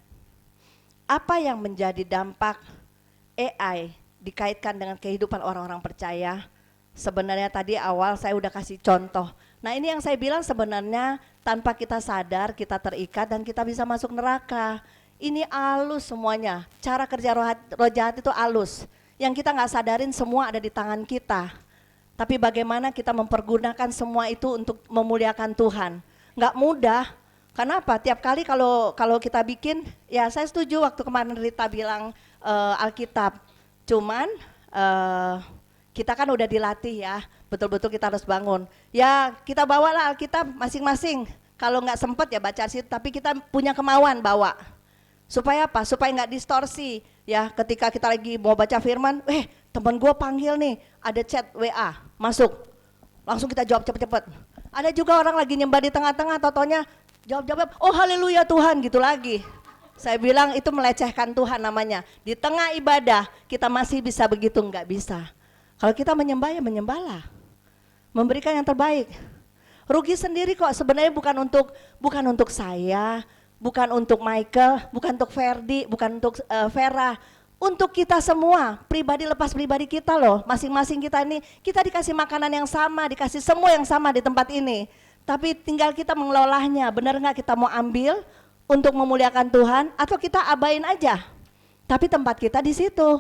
apa yang menjadi dampak AI dikaitkan dengan kehidupan orang-orang percaya? Sebenarnya tadi awal saya udah kasih contoh. Nah ini yang saya bilang sebenarnya tanpa kita sadar kita terikat dan kita bisa masuk neraka. Ini alus semuanya, cara kerja roh jahat itu alus. Yang kita nggak sadarin semua ada di tangan kita. Tapi bagaimana kita mempergunakan semua itu untuk memuliakan Tuhan. Nggak mudah. Kenapa? Tiap kali kalau kita bikin, ya saya setuju waktu kemarin Rita bilang Alkitab. Cuman kita kan udah dilatih ya, betul-betul kita harus bangun. Ya kita bawalah Alkitab masing-masing. Kalau nggak sempat ya baca situ, tapi kita punya kemauan bawa. Supaya apa? Supaya nggak distorsi. Ya ketika kita lagi mau baca firman, teman gue panggil nih, ada chat WA, masuk. Langsung kita jawab cepet-cepet. Ada juga orang lagi nyembah di tengah-tengah, totonya jawab, oh haleluya Tuhan gitu lagi. Saya bilang itu melecehkan Tuhan namanya. Di tengah ibadah kita masih bisa begitu, nggak bisa. Kalau kita menyembah ya menyembahlah. Memberikan yang terbaik. Rugi sendiri kok, sebenarnya bukan untuk saya, bukan untuk Michael, bukan untuk Ferdi, bukan untuk Vera. Untuk kita semua, pribadi lepas pribadi kita loh, masing-masing kita ini, kita dikasih makanan yang sama, dikasih semua yang sama di tempat ini. Tapi tinggal kita mengelolanya, benar nggak kita mau ambil untuk memuliakan Tuhan, atau kita abain aja. Tapi tempat kita di situ,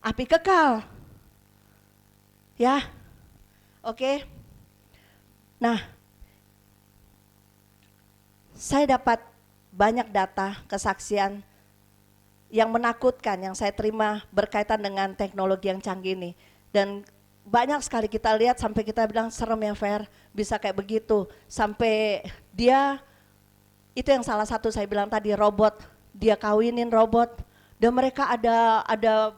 api kekal. Ya, oke. Nah, saya dapat banyak data, kesaksian yang menakutkan yang saya terima berkaitan dengan teknologi yang canggih ini. Dan banyak sekali kita lihat sampai kita bilang serem ya Fer, bisa kayak begitu. Sampai dia, itu yang salah satu saya bilang tadi, robot, dia kawinin robot. Dan mereka ada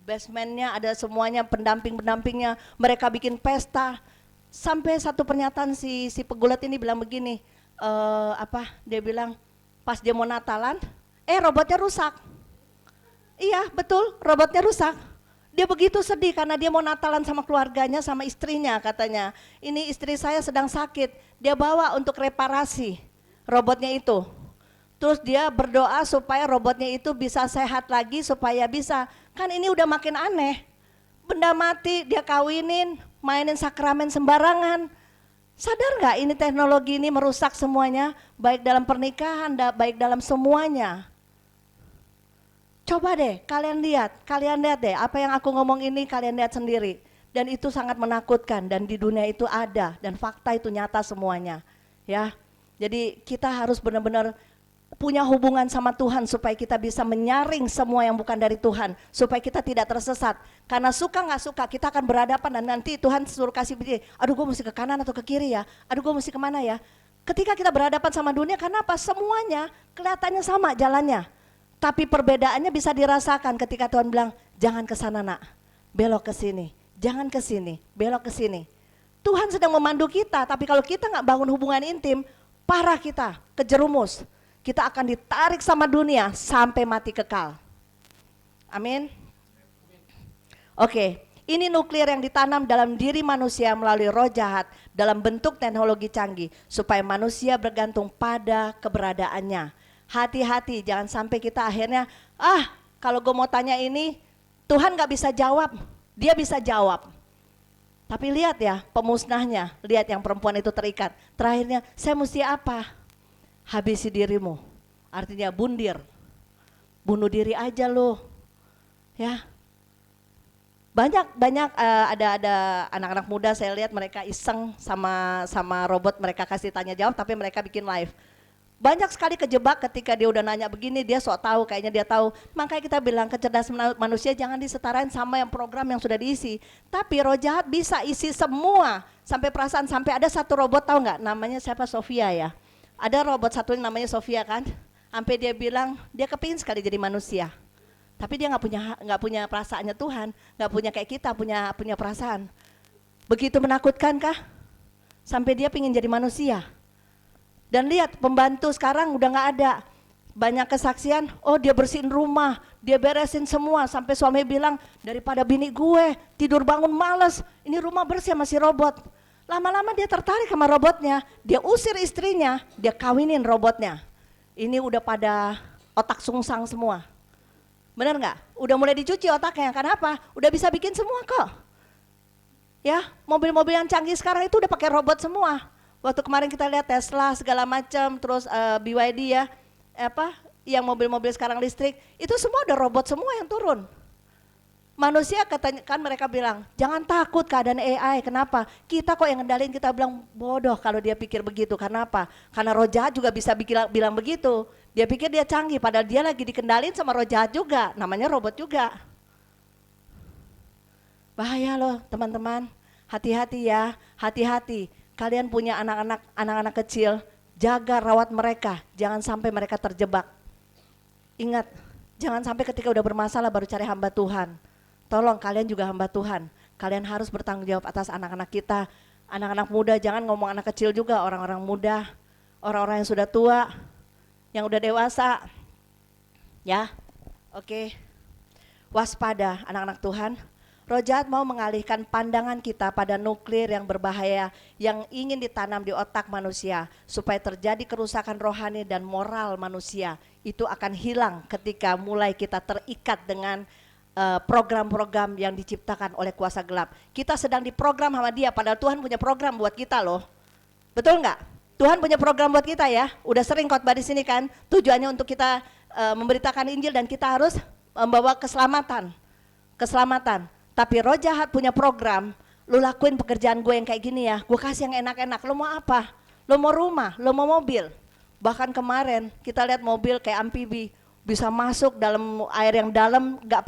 basementnya, ada semuanya, pendamping-pendampingnya, mereka bikin pesta. Sampai satu pernyataan si pegulat ini bilang begini, dia bilang pas dia mau Natalan, robotnya rusak. Iya betul, robotnya rusak. Dia begitu sedih karena dia mau Natalan sama keluarganya, sama istrinya katanya. Ini istri saya sedang sakit, dia bawa untuk reparasi robotnya itu. Terus dia berdoa supaya robotnya itu bisa sehat lagi, supaya bisa. Kan ini udah makin aneh. Benda mati dia kawinin, mainin sakramen sembarangan. Sadar gak ini teknologi ini merusak semuanya, baik dalam pernikahan, baik dalam semuanya. Coba deh kalian lihat deh apa yang aku ngomong ini kalian lihat sendiri. Dan itu sangat menakutkan dan di dunia itu ada dan fakta itu nyata semuanya. Ya, jadi kita harus benar-benar punya hubungan sama Tuhan supaya kita bisa menyaring semua yang bukan dari Tuhan, supaya kita tidak tersesat. Karena suka nggak suka kita akan berhadapan dan nanti Tuhan suruh kasih begini, aduh gue mesti ke kanan atau ke kiri ya, aduh gue mesti kemana ya. Ketika kita berhadapan sama dunia, karena apa? Semuanya kelihatannya sama jalannya, tapi perbedaannya bisa dirasakan ketika Tuhan bilang, jangan ke sana nak, belok ke sini, jangan ke sini, belok ke sini. Tuhan sedang memandu kita, tapi kalau kita nggak bangun hubungan intim, parah kita, kejerumus. Kita akan ditarik sama dunia sampai mati kekal. Amin. Oke, ini nuklir yang ditanam dalam diri manusia melalui roh jahat dalam bentuk teknologi canggih supaya manusia bergantung pada keberadaannya. Hati-hati, jangan sampai kita akhirnya, kalau gue mau tanya ini, Tuhan gak bisa jawab, dia bisa jawab. Tapi lihat ya pemusnahnya, lihat yang perempuan itu terikat. Terakhirnya, saya mesti apa? Habisi dirimu, artinya bundir, bunuh diri aja lo, ya. Banyak ada anak-anak muda saya lihat mereka iseng sama robot, mereka kasih tanya jawab tapi mereka bikin live. Banyak sekali kejebak ketika dia udah nanya begini, dia sok tahu, kayaknya dia tahu. Makanya kita bilang kecerdasan manusia jangan disetarain sama yang program yang sudah diisi. Tapi roh jahat bisa isi semua, sampai perasaan, sampai ada satu robot tahu nggak? Namanya siapa? Sofia ya. Ada robot satu yang namanya Sofia kan, sampai dia bilang dia kepingin sekali jadi manusia, tapi dia nggak punya perasaannya Tuhan, nggak punya kayak kita punya perasaan. Begitu menakutkan kah? Sampai dia pingin jadi manusia. Dan lihat pembantu sekarang udah nggak ada. Banyak kesaksian, dia bersihin rumah, dia beresin semua, sampai suami bilang daripada bini gue tidur bangun males, ini rumah bersih masih robot. Lama-lama dia tertarik sama robotnya, dia usir istrinya, dia kawinin robotnya. Ini udah pada otak sungsang semua. Bener nggak? Udah mulai dicuci otaknya, kenapa? Udah bisa bikin semua kok. Ya, mobil-mobil yang canggih sekarang itu udah pakai robot semua. Waktu kemarin kita lihat Tesla segala macam, terus BYD ya, yang mobil-mobil sekarang listrik, itu semua udah robot semua yang turun. Manusia katanya kan mereka bilang jangan takut keadaan AI, kenapa? Kita kok yang ngendalin, kita bilang bodoh kalau dia pikir begitu, kenapa? Karena roh jahat juga bisa bilang begitu, dia pikir dia canggih padahal dia lagi dikendalin sama roh jahat juga, namanya robot juga. Bahaya loh teman-teman, hati-hati ya, hati-hati. Kalian punya anak-anak kecil, jaga rawat mereka, jangan sampai mereka terjebak. Ingat, jangan sampai ketika udah bermasalah baru cari hamba Tuhan. Tolong kalian juga hamba Tuhan, kalian harus bertanggung jawab atas anak-anak kita. Anak-anak muda, jangan ngomong anak kecil juga, orang-orang muda, orang-orang yang sudah tua, yang udah dewasa. Ya, oke. Waspada anak-anak Tuhan, Roh jahat mau mengalihkan pandangan kita pada nuklir yang berbahaya yang ingin ditanam di otak manusia supaya terjadi kerusakan rohani dan moral manusia. Itu akan hilang ketika mulai kita terikat dengan program-program yang diciptakan oleh kuasa gelap. Kita sedang diprogram sama dia, padahal Tuhan punya program buat kita loh. Betul nggak? Tuhan punya program buat kita ya. Udah sering khotbah di sini kan. Tujuannya untuk kita memberitakan Injil dan kita harus membawa keselamatan. Keselamatan. Tapi roh jahat punya program, lu lakuin pekerjaan gue yang kayak gini ya, gue kasih yang enak-enak, lu mau apa? Lu mau rumah, lu mau mobil. Bahkan kemarin kita lihat mobil kayak amfibi, bisa masuk dalam air yang dalam, nggak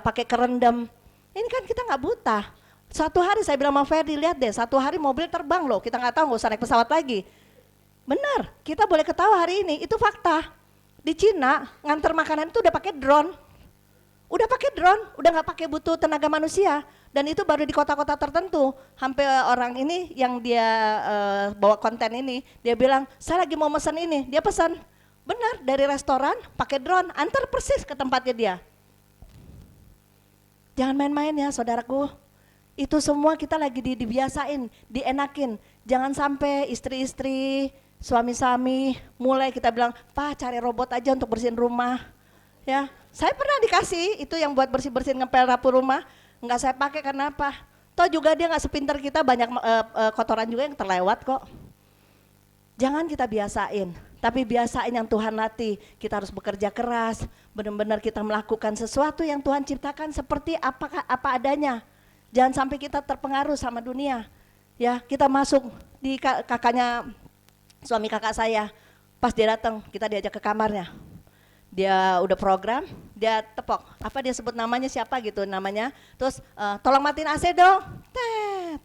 pakai kerendam. Ini kan kita nggak buta. Satu hari saya bilang sama Ferdi, lihat deh, satu hari mobil terbang loh, kita nggak tahu, nggak usah naik pesawat lagi. Benar, kita boleh ketawa hari ini, itu fakta. Di Cina nganter makanan itu udah pakai drone. Udah pakai drone, udah nggak pakai butuh tenaga manusia, dan itu baru di kota-kota tertentu. Hampir orang ini yang dia bawa konten ini, dia bilang saya lagi mau pesan ini, dia pesan, benar dari restoran pakai drone, antar persis ke tempatnya dia. Jangan main-main ya saudaraku, itu semua kita lagi dibiasain, dienakin. Jangan sampai istri-istri, suami-suami mulai kita bilang, Pak cari robot aja untuk bersihin rumah. Ya, saya pernah dikasih itu yang buat bersih-bersihin ngepel rapu rumah, nggak saya pakai karena apa? Toh juga dia nggak sepintar kita, banyak kotoran juga yang terlewat kok. Jangan kita biasain, tapi biasain yang Tuhan latih. Kita harus bekerja keras, benar-benar kita melakukan sesuatu yang Tuhan ciptakan seperti apa adanya. Jangan sampai kita terpengaruh sama dunia. Ya, kita masuk di kakaknya suami kakak saya, pas dia datang kita diajak ke kamarnya. Dia udah program, dia tepok, apa dia sebut namanya siapa gitu namanya, terus tolong matiin AC dong, tet,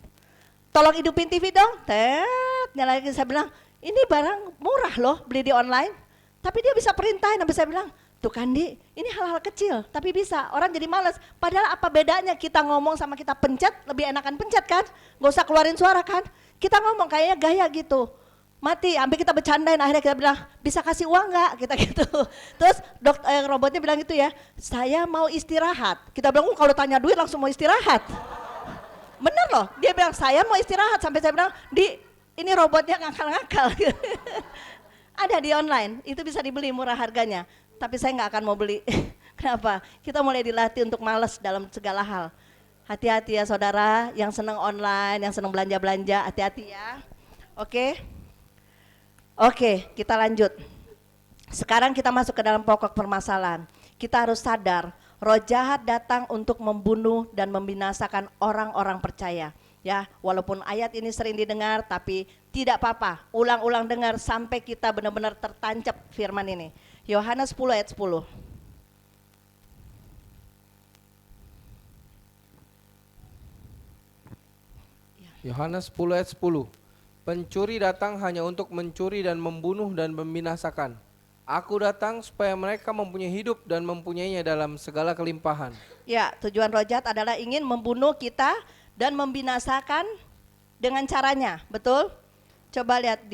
tolong hidupin TV dong, tet, nyalain. Saya bilang ini barang murah loh beli di online, tapi dia bisa perintahin. Sampai saya bilang tuh Kandi, ini hal-hal kecil tapi bisa, orang jadi malas. Padahal apa bedanya kita ngomong sama kita pencet, lebih enakan pencet kan, gak usah keluarin suara kan, kita ngomong kayaknya gaya gitu. Mati, sampai kita bercandain, akhirnya kita bilang, bisa kasih uang nggak? Kita gitu. Terus robotnya bilang gitu ya, saya mau istirahat. Kita bilang, kalau tanya duit langsung mau istirahat. Bener loh, dia bilang saya mau istirahat. Sampai saya bilang, ini robotnya ngakal-ngakal. Ada di online, itu bisa dibeli murah harganya. Tapi saya nggak akan mau beli. Kenapa? Kita mulai dilatih untuk malas dalam segala hal. Hati-hati ya saudara, yang senang online, yang senang belanja-belanja, hati-hati ya. Oke, kita lanjut. Sekarang kita masuk ke dalam pokok permasalahan. Kita harus sadar, roh jahat datang untuk membunuh dan membinasakan orang-orang percaya. Ya, walaupun ayat ini sering didengar, tapi tidak apa-apa. Ulang-ulang dengar sampai kita benar-benar tertancap firman ini. Yohanes 10 ayat 10. Yohanes 10 ayat 10. Pencuri datang hanya untuk mencuri dan membunuh dan membinasakan. Aku datang supaya mereka mempunyai hidup dan mempunyainya dalam segala kelimpahan. Ya, tujuan roh jahat adalah ingin membunuh kita dan membinasakan dengan caranya, betul? Coba lihat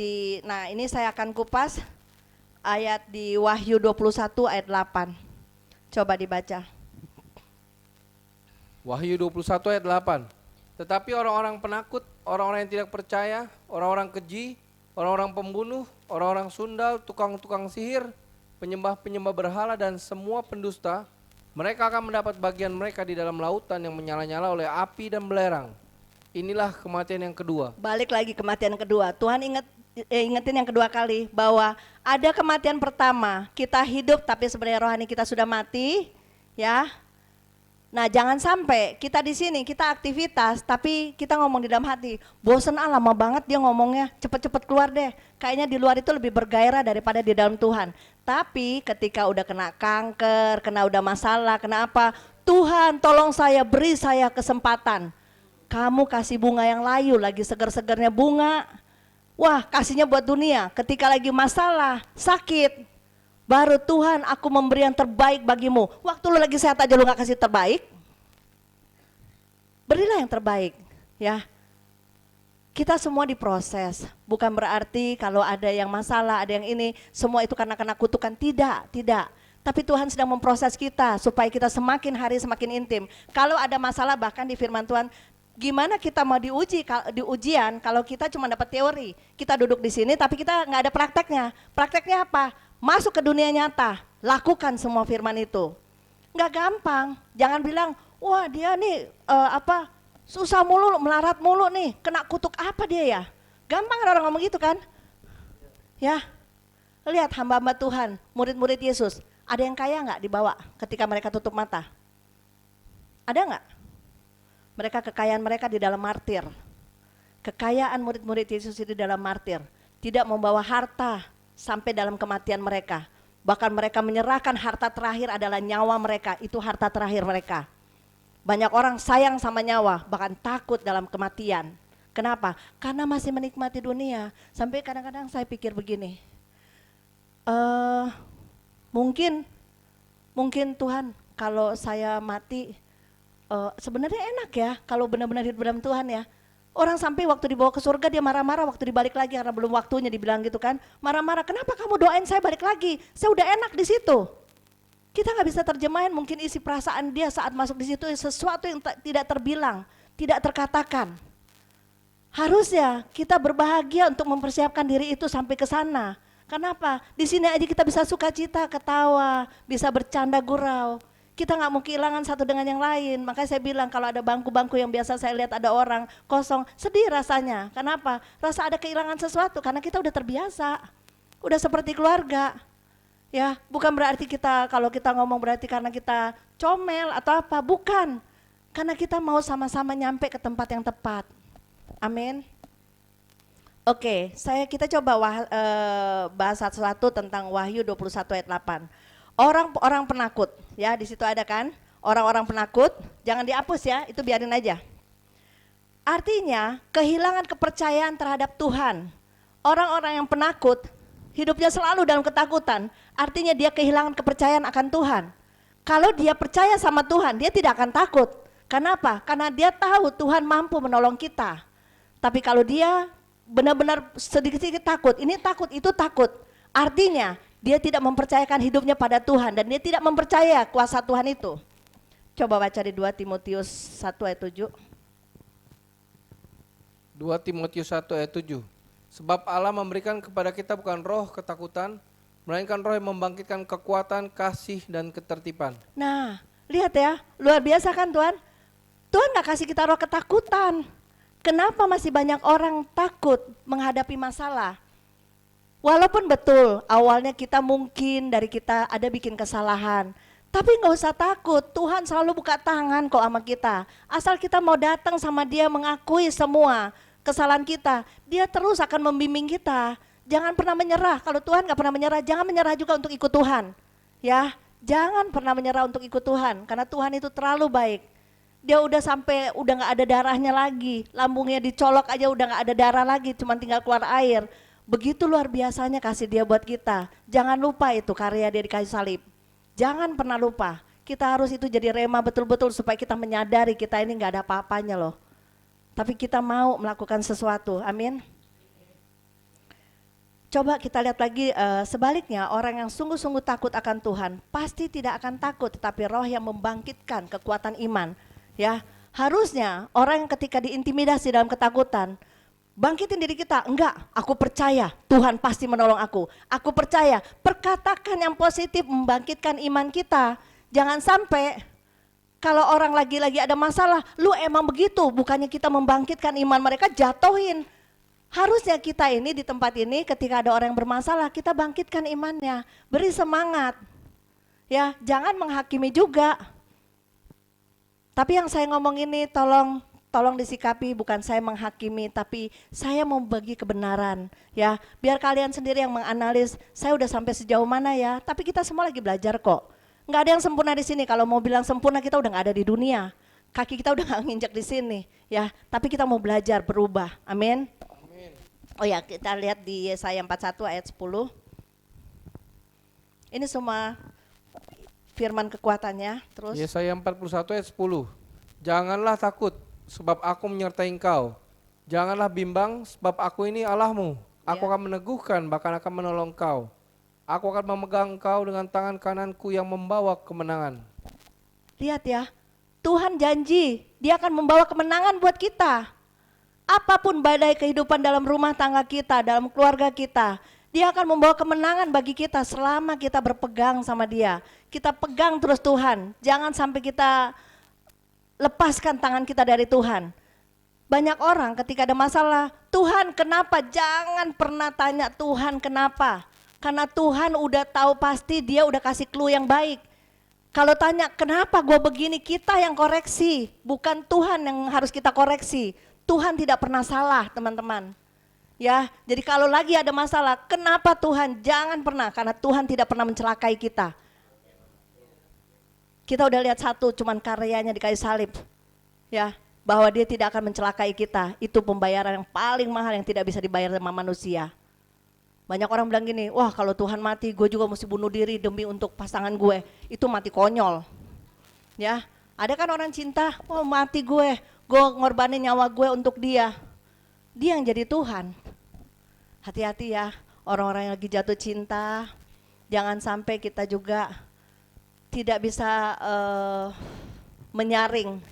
nah ini saya akan kupas ayat di Wahyu 21 ayat 8. Coba dibaca. Wahyu 21 ayat 8. Tetapi orang-orang penakut, orang-orang yang tidak percaya, orang-orang keji, orang-orang pembunuh, orang-orang sundal, tukang-tukang sihir, penyembah-penyembah berhala dan semua pendusta, mereka akan mendapat bagian mereka di dalam lautan yang menyala-nyala oleh api dan belerang. Inilah kematian yang kedua. Balik lagi kematian yang kedua. Tuhan ingetin yang kedua kali bahwa ada kematian pertama, kita hidup tapi sebenarnya rohani kita sudah mati, ya. Nah, jangan sampai kita di sini kita aktivitas tapi kita ngomong di dalam hati, bosen lama banget dia ngomongnya, cepet-cepet keluar deh. Kayaknya di luar itu lebih bergairah daripada di dalam Tuhan. Tapi ketika udah kena kanker, kena udah masalah, kena apa, Tuhan tolong saya, beri saya kesempatan. Kamu kasih bunga yang layu, lagi seger-segernya bunga. Wah, kasihnya buat dunia. Ketika lagi masalah, sakit, baru Tuhan aku memberi yang terbaik bagimu. Waktu lu lagi sehat aja lu gak kasih terbaik. Berilah yang terbaik, ya. Kita semua diproses, bukan berarti kalau ada yang masalah, ada yang ini, semua itu karena kena kutukan, tidak. Tapi Tuhan sedang memproses kita supaya kita semakin hari semakin intim. Kalau ada masalah bahkan di firman Tuhan, gimana kita mau diuji di ujian kalau kita cuma dapat teori. Kita duduk di sini tapi kita nggak ada prakteknya. Prakteknya apa? Masuk ke dunia nyata, lakukan semua firman itu. Nggak gampang. Jangan bilang, wah dia nih susah mulu, melarat mulu nih, kena kutuk apa dia ya? Gampang kan orang ngomong gitu kan? Ya, lihat hamba-hamba Tuhan, murid-murid Yesus, ada yang kaya nggak dibawa ketika mereka tutup mata? Ada nggak? Mereka kekayaan mereka di dalam martir. Kekayaan murid-murid Yesus itu di dalam martir. Tidak membawa harta sampai dalam kematian mereka. Bahkan mereka menyerahkan harta terakhir adalah nyawa mereka, itu harta terakhir mereka. Banyak orang sayang sama nyawa, bahkan takut dalam kematian. Kenapa? Karena masih menikmati dunia. Sampai kadang-kadang saya pikir begini, mungkin Tuhan kalau saya mati, sebenarnya enak ya kalau benar-benar hidup dalam Tuhan ya. Orang sampai waktu dibawa ke surga dia marah-marah, waktu dibalik lagi karena belum waktunya, dibilang gitu kan. Marah-marah, kenapa kamu doain saya balik lagi? Saya udah enak di situ. Kita nggak bisa terjemahin mungkin isi perasaan dia saat masuk di situ sesuatu yang tidak terbilang, tidak terkatakan. Harusnya kita berbahagia untuk mempersiapkan diri itu sampai ke sana. Kenapa? Di sini aja kita bisa sukacita, ketawa, bisa bercanda gurau. Kita nggak mau kehilangan satu dengan yang lain. Makanya saya bilang kalau ada bangku-bangku yang biasa saya lihat ada orang kosong, sedih rasanya. Kenapa? Rasa ada kehilangan sesuatu karena kita udah terbiasa, udah seperti keluarga. Ya, bukan berarti kita kalau kita ngomong berarti karena kita comel atau apa, bukan. Karena kita mau sama-sama nyampe ke tempat yang tepat. Amin. Oke, kita coba bahas satu-satu tentang Wahyu 21 ayat 8. Orang penakut, ya di situ ada kan? Orang-orang penakut, jangan dihapus ya, itu biarin aja. Artinya kehilangan kepercayaan terhadap Tuhan. Orang-orang yang penakut hidupnya selalu dalam ketakutan, artinya dia kehilangan kepercayaan akan Tuhan. Kalau dia percaya sama Tuhan, dia tidak akan takut. Kenapa? Karena dia tahu Tuhan mampu menolong kita. Tapi kalau dia benar-benar sedikit-sedikit takut, ini takut, itu takut, artinya dia tidak mempercayakan hidupnya pada Tuhan dan dia tidak mempercaya kuasa Tuhan itu. Coba baca di 2 Timotius 1 ayat 7. 2 Timotius 1 ayat 7. Sebab Allah memberikan kepada kita bukan roh ketakutan, melainkan roh yang membangkitkan kekuatan, kasih, dan ketertiban. Nah, lihat ya, luar biasa kan Tuhan? Tuhan gak kasih kita roh ketakutan. Kenapa masih banyak orang takut menghadapi masalah? Walaupun betul, awalnya kita mungkin dari kita ada bikin kesalahan. Tapi gak usah takut, Tuhan selalu buka tangan kok sama kita. Asal kita mau datang sama Dia mengakui semua kesalahan kita, Dia terus akan membimbing kita. Jangan pernah menyerah. Kalau Tuhan gak pernah menyerah, jangan menyerah juga untuk ikut Tuhan. Ya, jangan pernah menyerah untuk ikut Tuhan, karena Tuhan itu terlalu baik. Dia udah sampai udah gak ada darahnya lagi, lambungnya dicolok aja udah gak ada darah lagi, cuma tinggal keluar air. Begitu luar biasanya kasih Dia buat kita. Jangan lupa itu karya Dia di kayu salib. Jangan pernah lupa. Kita harus itu jadi rema betul-betul supaya kita menyadari kita ini gak ada apa-apanya loh. Tapi kita mau melakukan sesuatu, amin. Coba kita lihat lagi sebaliknya, orang yang sungguh-sungguh takut akan Tuhan pasti tidak akan takut, tetapi roh yang membangkitkan kekuatan iman. Ya, harusnya orang yang ketika diintimidasi dalam ketakutan, bangkitin diri kita, enggak, aku percaya Tuhan pasti menolong aku. Aku percaya, perkatakan yang positif membangkitkan iman kita. Jangan sampai kalau orang lagi-lagi ada masalah, lu emang begitu, bukannya kita membangkitkan iman mereka, jatuhin. Harusnya kita ini di tempat ini ketika ada orang yang bermasalah, kita bangkitkan imannya, beri semangat. Ya, jangan menghakimi juga. Tapi yang saya ngomong ini tolong disikapi, bukan saya menghakimi, tapi saya mau bagi kebenaran. Ya, biar kalian sendiri yang menganalis, saya udah sampai sejauh mana ya, tapi kita semua lagi belajar kok. Nggak ada yang sempurna di sini. Kalau mau bilang sempurna kita udah nggak ada di dunia. Kaki kita udah nggak nginjak di sini, ya. Tapi kita mau belajar berubah. Amin. Amin. Oh ya, kita lihat di Yesaya 41 ayat 10. Ini semua firman kekuatannya. Terus Yesaya 41 ayat 10. Janganlah takut, sebab aku menyertai engkau. Janganlah bimbang, sebab aku ini Allahmu. Aku akan meneguhkan, bahkan akan menolong kau. Aku akan memegang engkau dengan tangan kananku yang membawa kemenangan. Lihat ya, Tuhan janji dia akan membawa kemenangan buat kita. Apapun badai kehidupan dalam rumah tangga kita, dalam keluarga kita, dia akan membawa kemenangan bagi kita selama kita berpegang sama dia. Kita pegang terus Tuhan, jangan sampai kita lepaskan tangan kita dari Tuhan. Banyak orang ketika ada masalah, Tuhan kenapa? Jangan pernah tanya Tuhan kenapa. Karena Tuhan udah tahu pasti, dia udah kasih clue yang baik. Kalau tanya kenapa gue begini, kita yang koreksi, bukan Tuhan yang harus kita koreksi. Tuhan tidak pernah salah teman-teman. Ya, jadi kalau lagi ada masalah, kenapa Tuhan? Jangan pernah, karena Tuhan tidak pernah mencelakai kita. Kita udah lihat satu, cuman karyanya di kayu salib. Ya, bahwa dia tidak akan mencelakai kita. Itu pembayaran yang paling mahal yang tidak bisa dibayar sama manusia. Banyak orang bilang gini, wah kalau Tuhan mati gue juga mesti bunuh diri demi untuk pasangan gue. Itu mati konyol. Ya, ada kan orang cinta, wah mati gue ngorbanin nyawa gue untuk dia. Dia yang jadi Tuhan. Hati-hati ya, orang-orang yang lagi jatuh cinta, jangan sampai kita juga tidak bisa menyaring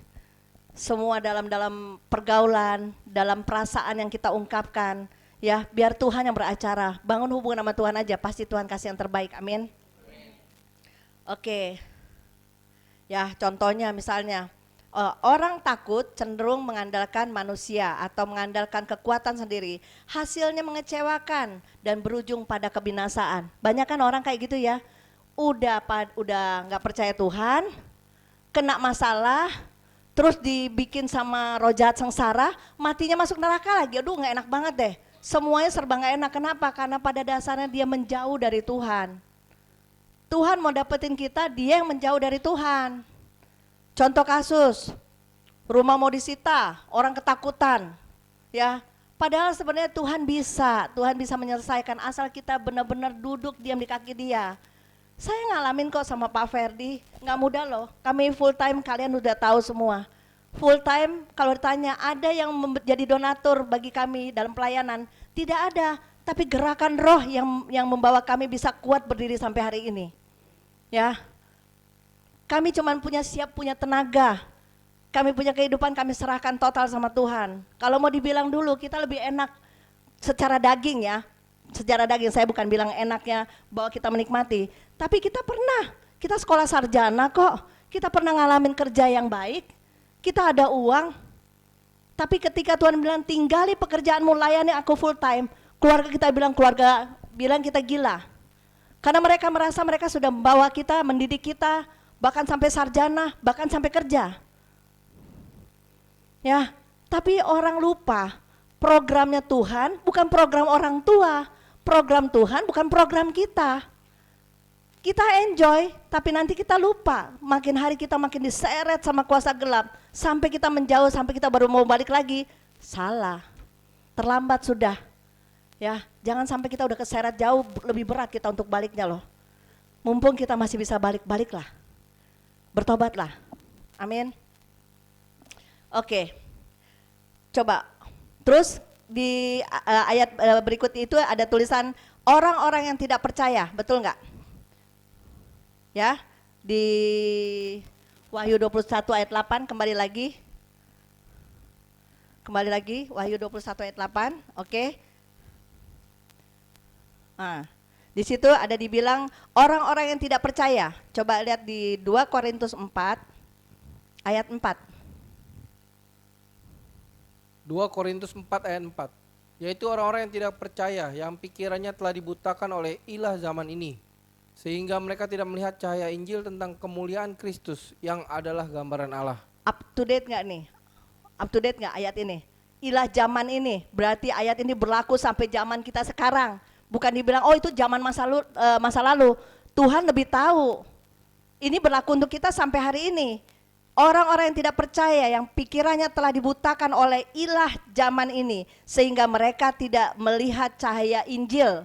semua dalam pergaulan, dalam perasaan yang kita ungkapkan. Ya, biar Tuhan yang beracara. Bangun hubungan sama Tuhan aja, pasti Tuhan kasih yang terbaik. Amin. Oke. Ya, contohnya misalnya orang takut cenderung mengandalkan manusia atau mengandalkan kekuatan sendiri. Hasilnya mengecewakan dan berujung pada kebinasaan. Banyak kan orang kayak gitu ya. Udah nggak percaya Tuhan, kena masalah, terus dibikin sama roh jahat sengsara, matinya masuk neraka lagi. Aduh, nggak enak banget deh. Semuanya serba gak enak, kenapa? Karena pada dasarnya dia menjauh dari Tuhan. Tuhan mau dapetin kita, dia yang menjauh dari Tuhan. Contoh kasus, rumah mau disita, orang ketakutan. Ya, padahal sebenarnya Tuhan bisa menyelesaikan asal kita benar-benar duduk diam di kaki dia. Saya ngalamin kok sama Pak Ferdi, gak mudah loh. Kami full time, kalian udah tahu semua. Full time kalau ditanya ada yang menjadi donatur bagi kami dalam pelayanan, tidak ada, tapi gerakan roh yang membawa kami bisa kuat berdiri sampai hari ini. Ya, kami cuma punya tenaga, kami punya kehidupan, kami serahkan total sama Tuhan. Kalau mau dibilang dulu kita lebih enak secara daging ya, secara daging saya bukan bilang enaknya bahwa kita menikmati, tapi kita sekolah sarjana kok, kita pernah ngalamin kerja yang baik. Kita ada uang, tapi ketika Tuhan bilang tinggali pekerjaanmu, layani aku full time, keluarga bilang kita gila. Karena mereka merasa mereka sudah membawa kita, mendidik kita, bahkan sampai sarjana, bahkan sampai kerja. Ya, tapi orang lupa, programnya Tuhan bukan program orang tua, program Tuhan bukan program kita. Kita enjoy, tapi nanti kita lupa. Makin hari kita makin diseret sama kuasa gelap. Sampai kita menjauh, sampai kita baru mau balik lagi. Salah, terlambat sudah. Ya, jangan sampai kita udah keseret jauh, lebih berat kita untuk baliknya loh. Mumpung kita masih bisa baliklah. Bertobatlah. Amin. Oke, coba. Terus di ayat berikut itu ada tulisan orang-orang yang tidak percaya, betul nggak? Ya, di Wahyu 21 ayat 8 kembali lagi, Wahyu 21 ayat 8, oke. Nah, di situ ada dibilang orang-orang yang tidak percaya. Coba lihat di 2 Korintus 4 ayat 4. 2 Korintus 4 ayat 4, yaitu orang-orang yang tidak percaya, yang pikirannya telah dibutakan oleh ilah zaman ini, sehingga mereka tidak melihat cahaya Injil tentang kemuliaan Kristus yang adalah gambaran Allah. Up to date nggak nih? Up to date nggak ayat ini? Ilah zaman ini, berarti ayat ini berlaku sampai zaman kita sekarang. Bukan dibilang, oh itu zaman masa lalu. Tuhan lebih tahu. Ini berlaku untuk kita sampai hari ini. Orang-orang yang tidak percaya, yang pikirannya telah dibutakan oleh ilah zaman ini, sehingga mereka tidak melihat cahaya Injil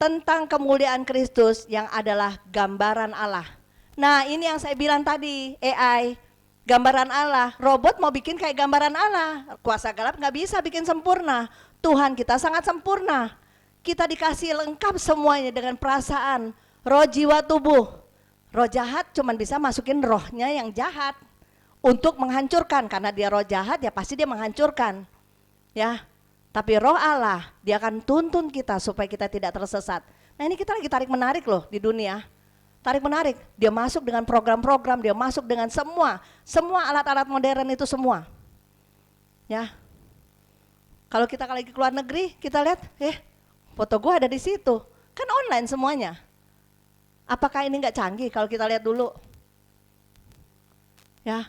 tentang kemuliaan Kristus yang adalah gambaran Allah. Nah, ini yang saya bilang tadi, AI, gambaran Allah. Robot mau bikin kayak gambaran Allah, kuasa gelap nggak bisa bikin sempurna. Tuhan kita sangat sempurna. Kita dikasih lengkap semuanya dengan perasaan, roh, jiwa, tubuh. Roh jahat cuman bisa masukin rohnya yang jahat untuk menghancurkan, karena dia roh jahat ya pasti dia menghancurkan. Ya. Tapi roh Allah, dia akan tuntun kita supaya kita tidak tersesat. Nah, ini kita lagi tarik menarik loh di dunia. Tarik menarik, dia masuk dengan program-program, dia masuk dengan semua alat-alat modern itu semua. Ya. Kalau kita lagi keluar negeri, kita lihat, foto gua ada di situ. Kan online semuanya. Apakah ini enggak canggih kalau kita lihat dulu? Ya.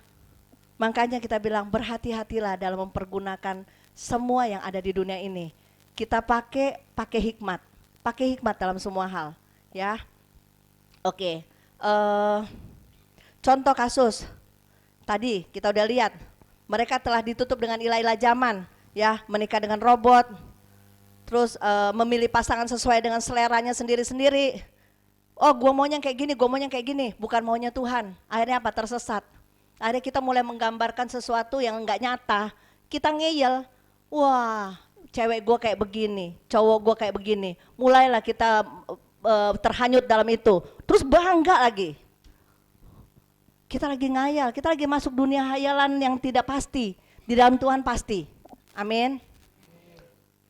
Makanya kita bilang berhati-hatilah dalam mempergunakan semua yang ada di dunia ini. Kita pakai hikmat dalam semua hal, ya. Oke, contoh kasus tadi kita udah lihat, mereka telah ditutup dengan ilah-ilah zaman, ya, menikah dengan robot, terus memilih pasangan sesuai dengan seleranya sendiri-sendiri. Oh, gue maunya kayak gini, bukan maunya Tuhan. Akhirnya apa? Tersesat. Akhirnya kita mulai menggambarkan sesuatu yang enggak nyata. Kita ngeyel, wah, cewek gue kayak begini, cowok gue kayak begini. Mulailah kita terhanyut dalam itu, terus bangga lagi. Kita lagi ngayal, kita lagi masuk dunia hayalan yang tidak pasti. Di dalam Tuhan pasti, amin.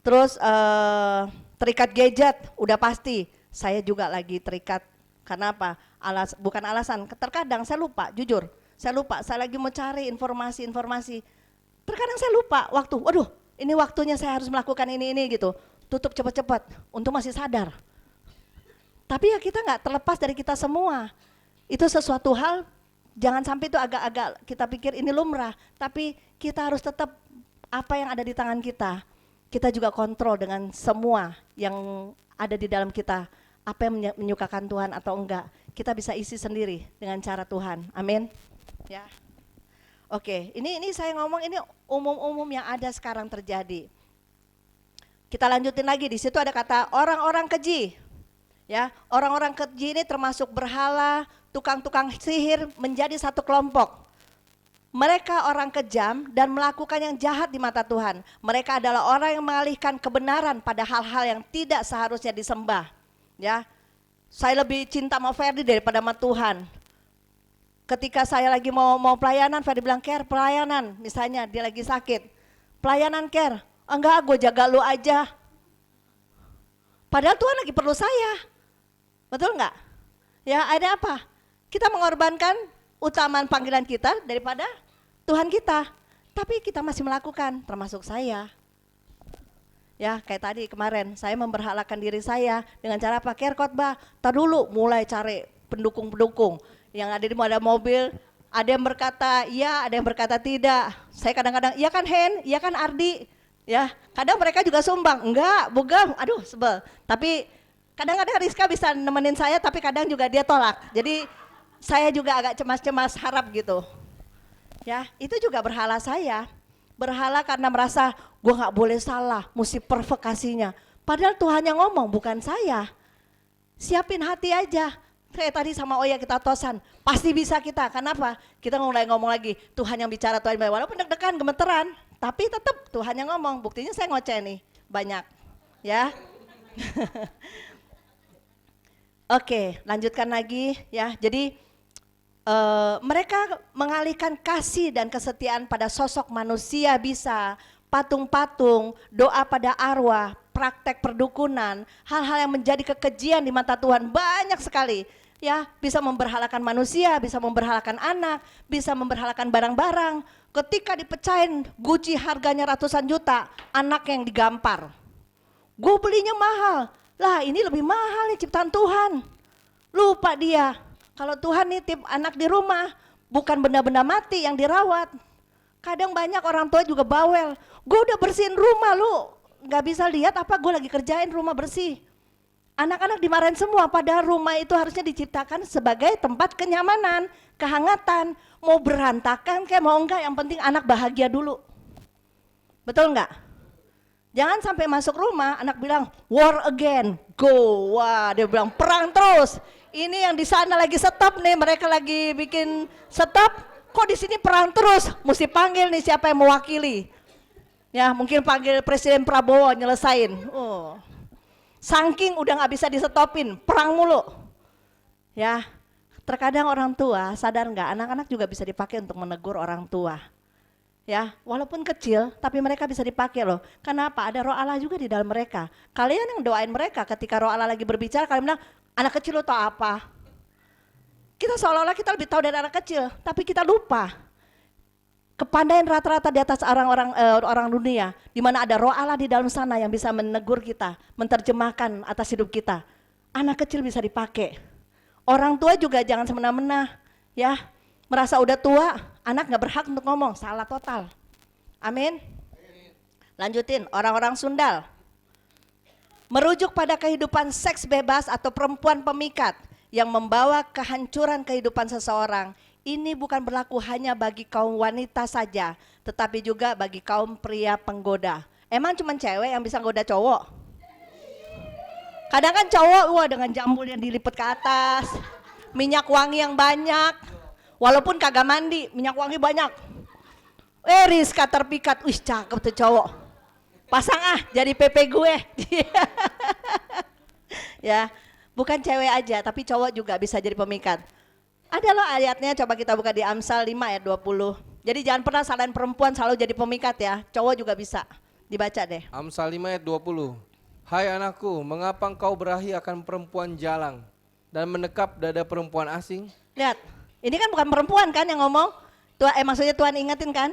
Terus terikat gadget, udah pasti. Saya juga lagi terikat, karena apa? Bukan alasan, terkadang saya lupa, jujur. Saya lupa, saya lagi mau cari informasi. Terkadang saya lupa waktu, waduh ini waktunya saya harus melakukan ini gitu. Tutup cepat-cepat, untuk masih sadar. Tapi ya kita nggak terlepas dari kita semua. Itu sesuatu hal, jangan sampai itu agak-agak kita pikir ini lumrah. Tapi kita harus tetap apa yang ada di tangan kita. Kita juga kontrol dengan semua yang ada di dalam kita. Apa yang menyukakan Tuhan atau enggak. Kita bisa isi sendiri dengan cara Tuhan. Amin. Ya. Oke, ini saya ngomong ini umum-umum yang ada sekarang terjadi. Kita lanjutin lagi, di situ ada kata orang-orang keji. Ya, orang-orang keji ini termasuk berhala, tukang-tukang sihir menjadi satu kelompok. Mereka orang kejam dan melakukan yang jahat di mata Tuhan. Mereka adalah orang yang mengalihkan kebenaran pada hal-hal yang tidak seharusnya disembah. Ya, saya lebih cinta sama Ferdi daripada sama Tuhan. Ketika saya lagi mau pelayanan, Ferdi bilang, Ker, pelayanan, misalnya dia lagi sakit. Pelayanan, Ker, enggak, gue jaga lu aja. Padahal Tuhan lagi perlu saya. Betul enggak? Ya, ada apa? Kita mengorbankan utamaan panggilan kita daripada Tuhan kita. Tapi kita masih melakukan, termasuk saya. Ya, kayak tadi kemarin, saya memberhalakan diri saya dengan cara apa? Ker, khotbah, tar dulu mulai cari pendukung-pendukung. Yang ada di mobil, ada yang berkata iya, ada yang berkata tidak. Saya kadang-kadang, iya kan Hen, iya kan Ardi. Ya, kadang mereka juga sumbang, enggak, bukan, aduh sebel. Tapi kadang-kadang Rizka bisa nemenin saya, tapi kadang juga dia tolak. Jadi saya juga agak cemas-cemas harap gitu. Ya, itu juga berhala saya. Berhala karena merasa gue nggak boleh salah, mesti provokasinya. Padahal Tuhan yang ngomong, bukan saya. Siapin hati aja. Kayak tadi sama Oya kita tosan, pasti bisa kita. Kenapa? Kita mulai ngomong lagi, Tuhan yang bicara, Tuhan yang bicara. Walaupun deg-degan, gemeteran, tapi tetap Tuhan yang ngomong. Buktinya saya ngoceh nih, banyak. Ya. Oke, lanjutkan lagi ya. Jadi mereka mengalihkan kasih dan kesetiaan pada sosok manusia bisa, patung-patung, doa pada arwah, praktek perdukunan, hal-hal yang menjadi kekejian di mata Tuhan banyak sekali. Ya, bisa memberhalakan manusia, bisa memberhalakan anak, bisa memberhalakan barang-barang. Ketika dipecahin Gucci harganya ratusan juta, anak yang digampar. Gue belinya mahal, lah ini lebih mahal nih ciptaan Tuhan. Lupa dia, kalau Tuhan nitip anak di rumah, bukan benda-benda mati yang dirawat. Kadang banyak orang tua juga bawel, gue udah bersihin rumah lu, gak bisa lihat apa gue lagi kerjain rumah bersih. Anak-anak dimarahin semua, padahal rumah itu harusnya diciptakan sebagai tempat kenyamanan, kehangatan. Mau berantakan kayak mau enggak, yang penting anak bahagia dulu. Betul enggak? Jangan sampai masuk rumah, anak bilang war again, go. Wah, dia bilang perang terus. Ini yang di sana lagi stop nih, mereka lagi bikin stop. Kok di sini perang terus? Mesti panggil nih siapa yang mewakili. Ya, mungkin panggil Presiden Prabowo nyelesain. Oh. Saking udah nggak bisa disetopin, perang mulu. Ya, terkadang orang tua sadar nggak, anak-anak juga bisa dipakai untuk menegur orang tua. Ya, walaupun kecil, tapi mereka bisa dipakai loh. Kenapa? Ada roh Allah juga di dalam mereka. Kalian yang doain mereka ketika roh Allah lagi berbicara, kalian bilang, anak kecil lo tau apa? Kita seolah-olah kita lebih tahu dari anak kecil, tapi kita lupa. Kepandaian rata-rata di atas orang dunia, di mana ada roh Allah di dalam sana yang bisa menegur kita, menerjemahkan atas hidup kita. Anak kecil bisa dipakai. Orang tua juga jangan semena-mena, ya. Merasa udah tua, anak nggak berhak untuk ngomong, salah total. Amin. Lanjutin, orang-orang sundal. Merujuk pada kehidupan seks bebas atau perempuan pemikat yang membawa kehancuran kehidupan seseorang. Ini bukan berlaku hanya bagi kaum wanita saja, tetapi juga bagi kaum pria penggoda. Emang cuma cewek yang bisa goda cowok? Kadang kan cowok, wah dengan jambul yang dilipat ke atas, minyak wangi yang banyak, walaupun kagak mandi, minyak wangi banyak. Rizka terpikat, wih cakep tuh cowok. Pasang jadi PP gue. Ya, bukan cewek aja, tapi cowok juga bisa jadi pemikat. Ada loh ayatnya, coba kita buka di Amsal 5 ayat 20. Jadi jangan pernah salahin perempuan selalu jadi pemikat ya, cowok juga bisa. Dibaca deh. Amsal 5 ayat 20. Hai anakku, mengapa engkau berahi akan perempuan jalang dan menekap dada perempuan asing? Lihat, ini kan bukan perempuan kan yang ngomong. Maksudnya Tuhan ingetin kan?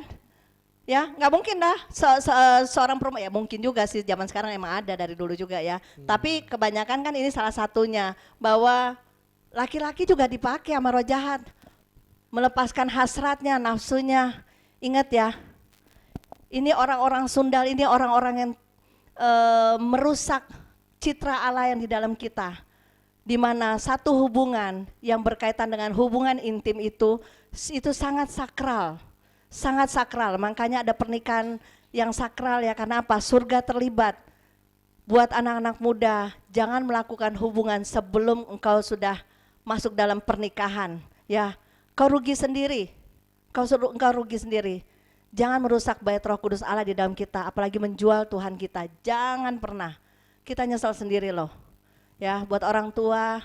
Ya, nggak mungkin dah seorang perempuan, ya mungkin juga sih zaman sekarang emang ada dari dulu juga ya. Tapi kebanyakan kan ini salah satunya, bahwa laki-laki juga dipakai sama roh jahat. Melepaskan hasratnya, nafsunya. Ingat ya, ini orang-orang sundal, ini orang-orang yang merusak citra Allah yang di dalam kita. Di mana satu hubungan yang berkaitan dengan hubungan intim itu sangat sakral. Sangat sakral, makanya ada pernikahan yang sakral ya, karena apa? Surga terlibat. Buat anak-anak muda, jangan melakukan hubungan sebelum engkau sudah masuk dalam pernikahan. Ya, kau rugi sendiri, engkau rugi sendiri. Jangan merusak bait Roh Kudus Allah di dalam kita, apalagi menjual Tuhan kita. Jangan pernah, kita nyesal sendiri loh. Ya, buat orang tua,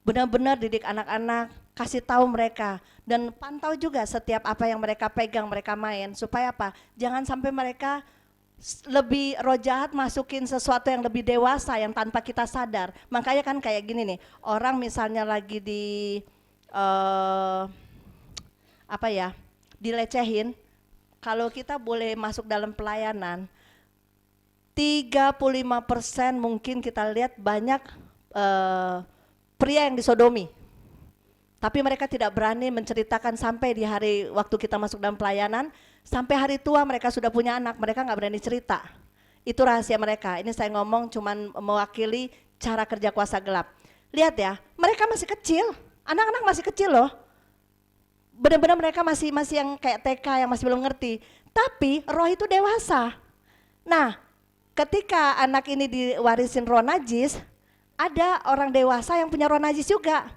benar-benar didik anak-anak, kasih tahu mereka dan pantau juga setiap apa yang mereka pegang, mereka main, supaya apa? Jangan sampai mereka lebih roh jahat masukin sesuatu yang lebih dewasa yang tanpa kita sadar. Makanya kan kayak gini nih, orang misalnya lagi dilecehin, kalau kita boleh masuk dalam pelayanan, 35% mungkin kita lihat banyak pria yang disodomi. Tapi mereka tidak berani menceritakan sampai di hari waktu kita masuk dalam pelayanan, sampai hari tua mereka sudah punya anak, mereka nggak berani cerita. Itu rahasia mereka. Ini saya ngomong cuman mewakili cara kerja kuasa gelap. Lihat ya, mereka masih kecil, anak-anak masih kecil loh. Benar-benar mereka masih yang kayak TK yang masih belum ngerti. Tapi roh itu dewasa. Nah, ketika anak ini diwarisin roh najis, ada orang dewasa yang punya roh najis juga.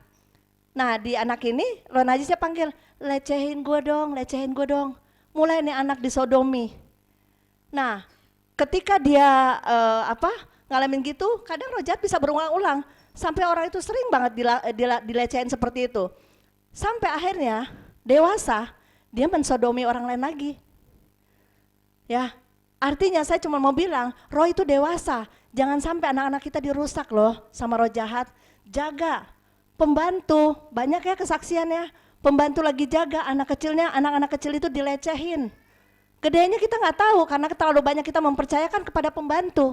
Nah, di anak ini roh najisnya panggil, lecehin gue dong. Mulai nih anak disodomi. Nah, ketika dia ngalamin gitu, kadang roh jahat bisa berulang-ulang. Sampai orang itu sering banget dilecehin seperti itu. Sampai akhirnya dewasa, dia mensodomi orang lain lagi. Ya, artinya saya cuma mau bilang, roh itu dewasa. Jangan sampai anak-anak kita dirusak loh sama roh jahat. Jaga. Pembantu, banyak ya kesaksiannya. Pembantu lagi jaga, anak-anak kecil itu dilecehin. Gedenya kita nggak tahu karena terlalu banyak kita mempercayakan kepada pembantu.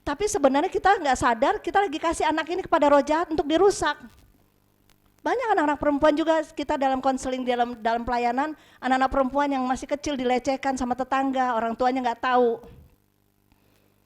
Tapi sebenarnya kita nggak sadar, kita lagi kasih anak ini kepada roh jahat untuk dirusak. Banyak anak-anak perempuan juga kita dalam konseling, dalam pelayanan, anak-anak perempuan yang masih kecil dilecehkan sama tetangga, orang tuanya nggak tahu.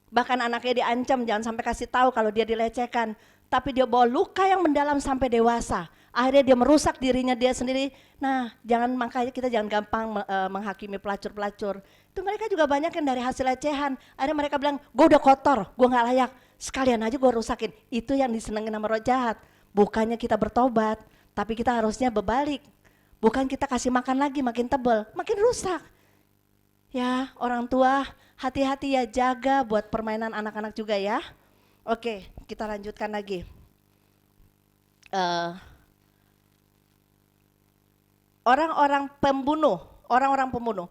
Bahkan anaknya diancam, jangan sampai kasih tahu kalau dia dilecehkan. Tapi dia bawa luka yang mendalam sampai dewasa. Akhirnya dia merusak dirinya dia sendiri. Nah, makanya kita jangan gampang menghakimi pelacur-pelacur. Itu mereka juga banyak yang dari hasil lecehan. Akhirnya mereka bilang, gue udah kotor, gue gak layak. Sekalian aja gue rusakin. Itu yang disenengin sama roh jahat. Bukannya kita bertobat, tapi kita harusnya berbalik. Bukan kita kasih makan lagi makin tebal, makin rusak. Ya, orang tua hati-hati ya, jaga buat permainan anak-anak juga ya. Oke, kita lanjutkan lagi. Eh, Orang-orang pembunuh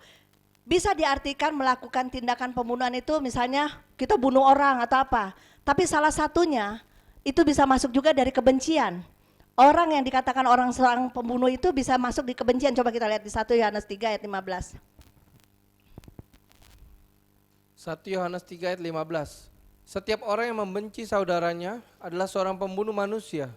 bisa diartikan melakukan tindakan pembunuhan itu misalnya kita bunuh orang atau apa. Tapi salah satunya itu bisa masuk juga dari kebencian. Orang yang dikatakan seorang pembunuh itu bisa masuk di kebencian. Coba kita lihat di 1 Yohanes 3 ayat 15. 1 Yohanes 3 ayat 15. Setiap orang yang membenci saudaranya adalah seorang pembunuh manusia.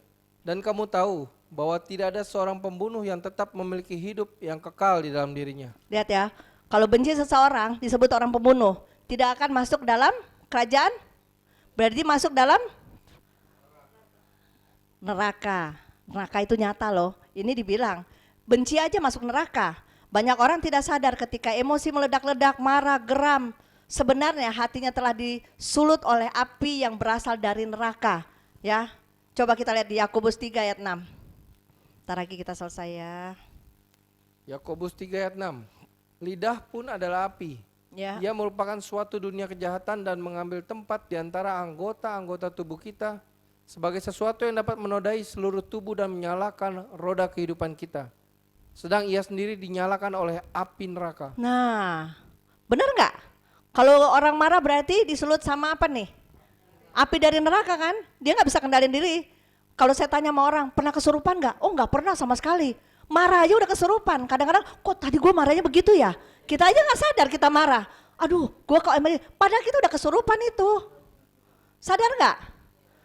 Dan kamu tahu bahwa tidak ada seorang pembunuh yang tetap memiliki hidup yang kekal di dalam dirinya. Lihat ya, kalau benci seseorang disebut orang pembunuh, tidak akan masuk dalam kerajaan, berarti masuk dalam neraka. Neraka itu nyata loh, ini dibilang, benci aja masuk neraka. Banyak orang tidak sadar ketika emosi meledak-ledak, marah, geram, sebenarnya hatinya telah disulut oleh api yang berasal dari neraka. Ya, coba kita lihat di Yakobus 3 ayat 6. Ntar lagi kita selesai ya. Yakobus 3 ayat 6. Lidah pun adalah api. Ya. Ia merupakan suatu dunia kejahatan dan mengambil tempat di antara anggota-anggota tubuh kita sebagai sesuatu yang dapat menodai seluruh tubuh dan menyalakan roda kehidupan kita. Sedang ia sendiri dinyalakan oleh api neraka. Nah, benar nggak? Kalau orang marah berarti disulut sama apa nih? Api dari neraka kan? Dia nggak bisa kendalin diri. Kalau saya tanya sama orang, pernah kesurupan nggak? Oh nggak pernah sama sekali. Marah aja udah kesurupan. Kadang-kadang, kok tadi gue marahnya begitu ya? Kita aja nggak sadar kita marah. Aduh, gue kok emang, padahal kita udah kesurupan itu. Sadar nggak?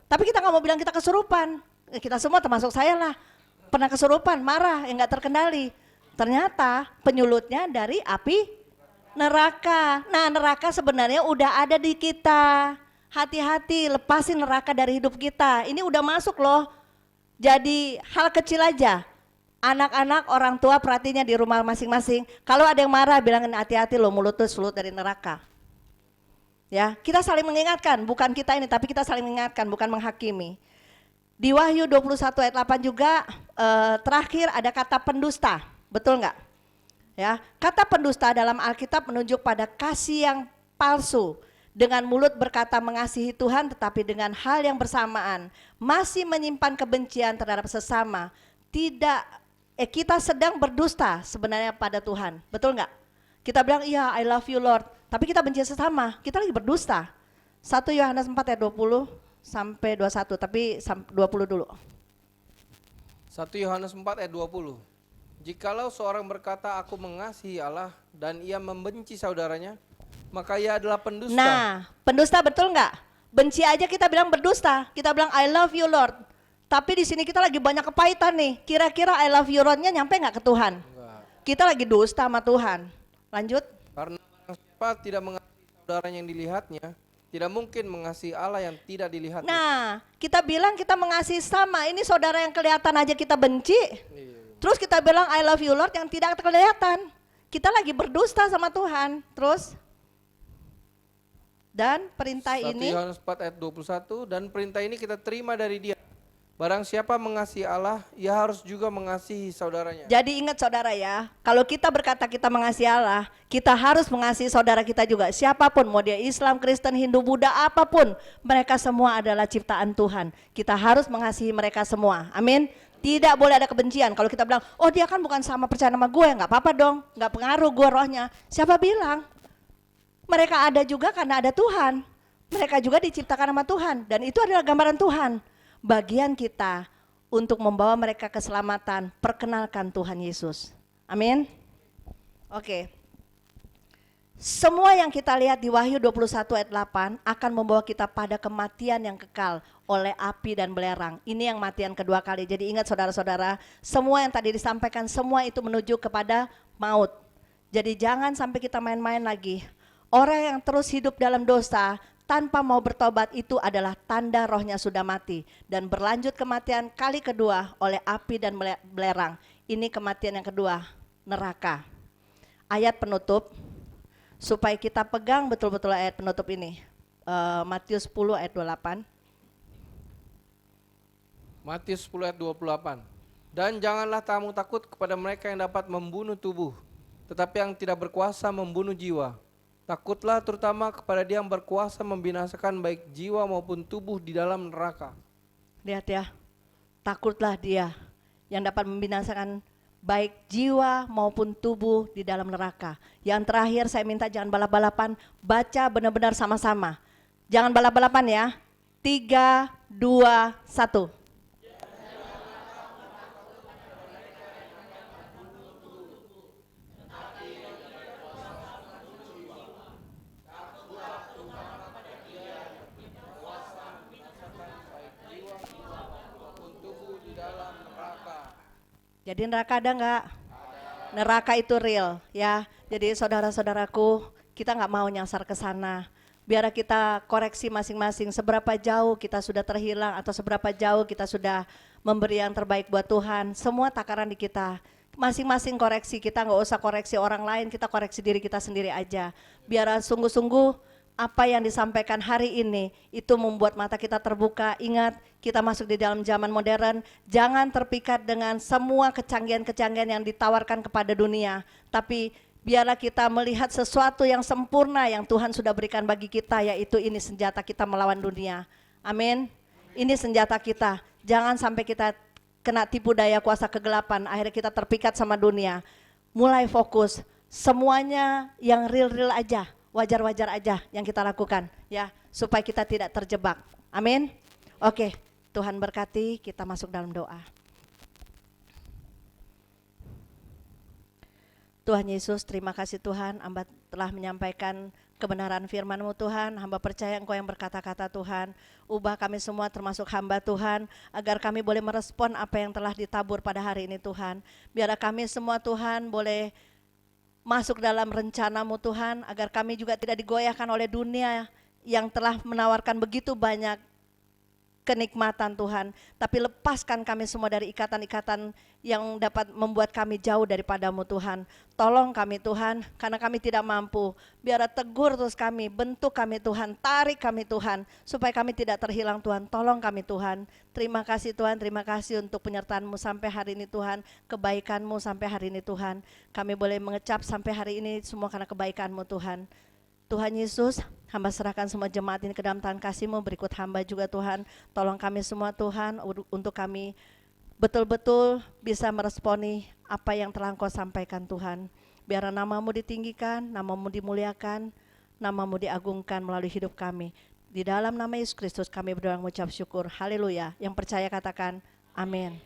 Tapi kita nggak mau bilang kita kesurupan. Kita semua termasuk saya lah. Pernah kesurupan, marah, yang nggak terkendali. Ternyata penyulutnya dari api neraka. Nah, neraka sebenarnya udah ada di kita. Hati-hati, lepasin neraka dari hidup kita. Ini udah masuk loh. Jadi hal kecil aja. Anak-anak, orang tua perhatinya di rumah masing-masing. Kalau ada yang marah, bilangin hati-hati loh, mulut tuh sulut dari neraka. Ya, kita saling mengingatkan, bukan kita ini, tapi kita saling mengingatkan, bukan menghakimi. Di Wahyu 21 ayat 8 juga terakhir ada kata pendusta, betul nggak? Ya, kata pendusta dalam Alkitab menunjuk pada kasih yang palsu. Dengan mulut berkata mengasihi Tuhan, tetapi dengan hal yang bersamaan masih menyimpan kebencian terhadap sesama. Kita sedang berdusta sebenarnya pada Tuhan, betul nggak? Kita bilang iya I love you Lord, tapi kita benci sesama, kita lagi berdusta. 1 Yohanes 4 ayat 20 sampai 21, tapi 20 dulu. 1 Yohanes 4 ayat 20. Jikalau seorang berkata aku mengasihi Allah dan ia membenci saudaranya, maka ia adalah pendusta. Nah, pendusta betul nggak? Benci aja kita bilang berdusta. Kita bilang I love you Lord. Tapi di sini kita lagi banyak kepahitan nih. Kira-kira I love you Lord-nya nyampe nggak ke Tuhan? Enggak. Kita lagi dusta sama Tuhan. Lanjut. Karena siapa tidak mengasihi saudaranya yang dilihatnya, tidak mungkin mengasihi Allah yang tidak dilihatnya. Nah, kita bilang kita mengasihi sama. Ini saudara yang kelihatan aja kita benci. Terus kita bilang I love you Lord yang tidak kelihatan. Kita lagi berdusta sama Tuhan. Terus dan perintah 1 ini, Yohanes 4 ayat 21, dan perintah ini kita terima dari Dia. Barang siapa mengasihi Allah, ia harus juga mengasihi saudaranya. jadi ingat saudara ya, kalau kita berkata kita mengasihi Allah, kita harus mengasihi saudara kita juga. Siapapun, mau dia Islam, Kristen, Hindu, Buddha, apapun, mereka semua adalah ciptaan Tuhan. Kita harus mengasihi mereka semua. Amin. Tidak boleh ada kebencian. Kalau kita bilang, oh dia kan bukan sama percaya sama gue, nggak apa-apa dong, nggak pengaruh gue rohnya. Siapa bilang? Mereka ada juga karena ada Tuhan. Mereka juga diciptakan sama Tuhan. Dan itu adalah gambaran Tuhan. Bagian kita untuk membawa mereka keselamatan, perkenalkan Tuhan Yesus. Amin. Oke. Semua yang kita lihat di Wahyu 21 ayat 8 akan membawa kita pada kematian yang kekal oleh api dan belerang. Ini yang matian kedua kali. Jadi ingat saudara-saudara, semua yang tadi disampaikan, semua itu menuju kepada maut. Jadi jangan sampai kita main-main lagi. Orang yang terus hidup dalam dosa tanpa mau bertobat itu adalah tanda rohnya sudah mati. Dan berlanjut kematian kali kedua oleh api dan belerang. Ini kematian yang kedua, neraka. Ayat penutup, supaya kita pegang betul-betul ayat penutup ini. Matius 10 ayat 28. Matius 10 ayat 28. Dan janganlah kamu takut kepada mereka yang dapat membunuh tubuh, tetapi yang tidak berkuasa membunuh jiwa. Takutlah terutama kepada Dia yang berkuasa membinasakan baik jiwa maupun tubuh di dalam neraka. Lihat ya, takutlah Dia yang dapat membinasakan baik jiwa maupun tubuh di dalam neraka. Yang terakhir saya minta jangan balap-balapan, baca benar-benar sama-sama. Jangan balap-balapan ya. 3, 2, 1. Jadi neraka ada enggak? Neraka itu real ya. Jadi saudara-saudaraku, kita nggak mau nyasar ke sana. Biar kita koreksi masing-masing seberapa jauh kita sudah terhilang atau seberapa jauh kita sudah memberi yang terbaik buat Tuhan. Semua takaran di kita. Masing-masing koreksi, kita nggak usah koreksi orang lain, kita koreksi diri kita sendiri aja. Biar sungguh-sungguh apa yang disampaikan hari ini itu membuat mata kita terbuka. Ingat, kita masuk di dalam zaman modern, jangan terpikat dengan semua kecanggihan-kecanggihan yang ditawarkan kepada dunia, tapi biarlah kita melihat sesuatu yang sempurna yang Tuhan sudah berikan bagi kita, yaitu ini senjata kita melawan dunia. Amin. Ini senjata kita. Jangan sampai kita kena tipu daya kuasa kegelapan, akhirnya kita terpikat sama dunia. Mulai fokus, semuanya yang real-real aja, wajar-wajar aja yang kita lakukan ya, supaya kita tidak terjebak. Amin. Oke, Tuhan berkati, kita masuk dalam doa. Tuhan Yesus, terima kasih Tuhan, hamba telah menyampaikan kebenaran firman-Mu Tuhan. Hamba percaya Engkau yang berkata-kata Tuhan. Ubah kami semua termasuk hamba Tuhan, agar kami boleh merespon apa yang telah ditabur pada hari ini Tuhan. Biarlah kami semua Tuhan boleh masuk dalam rencana-Mu Tuhan, agar kami juga tidak digoyahkan oleh dunia yang telah menawarkan begitu banyak kenikmatan Tuhan, tapi lepaskan kami semua dari ikatan-ikatan yang dapat membuat kami jauh daripada-Mu Tuhan. Tolong kami Tuhan, karena kami tidak mampu. Biar tegur terus kami, bentuk kami Tuhan, tarik kami Tuhan, supaya kami tidak terhilang Tuhan. Tolong kami Tuhan. Terima kasih Tuhan, terima kasih untuk penyertaan-Mu sampai hari ini Tuhan, kebaikan-Mu sampai hari ini Tuhan. Kami boleh mengecap sampai hari ini semua karena kebaikan-Mu Tuhan. Tuhan Yesus, hamba serahkan semua jemaat ini ke dalam tangan kasih-Mu, berikut hamba juga Tuhan. Tolong kami semua Tuhan, untuk kami betul-betul bisa meresponi apa yang telah Engkau sampaikan Tuhan. Biar nama-Mu ditinggikan, nama-Mu dimuliakan, nama-Mu diagungkan melalui hidup kami. Di dalam nama Yesus Kristus kami berdoa mengucap syukur. Haleluya. Yang percaya katakan amin.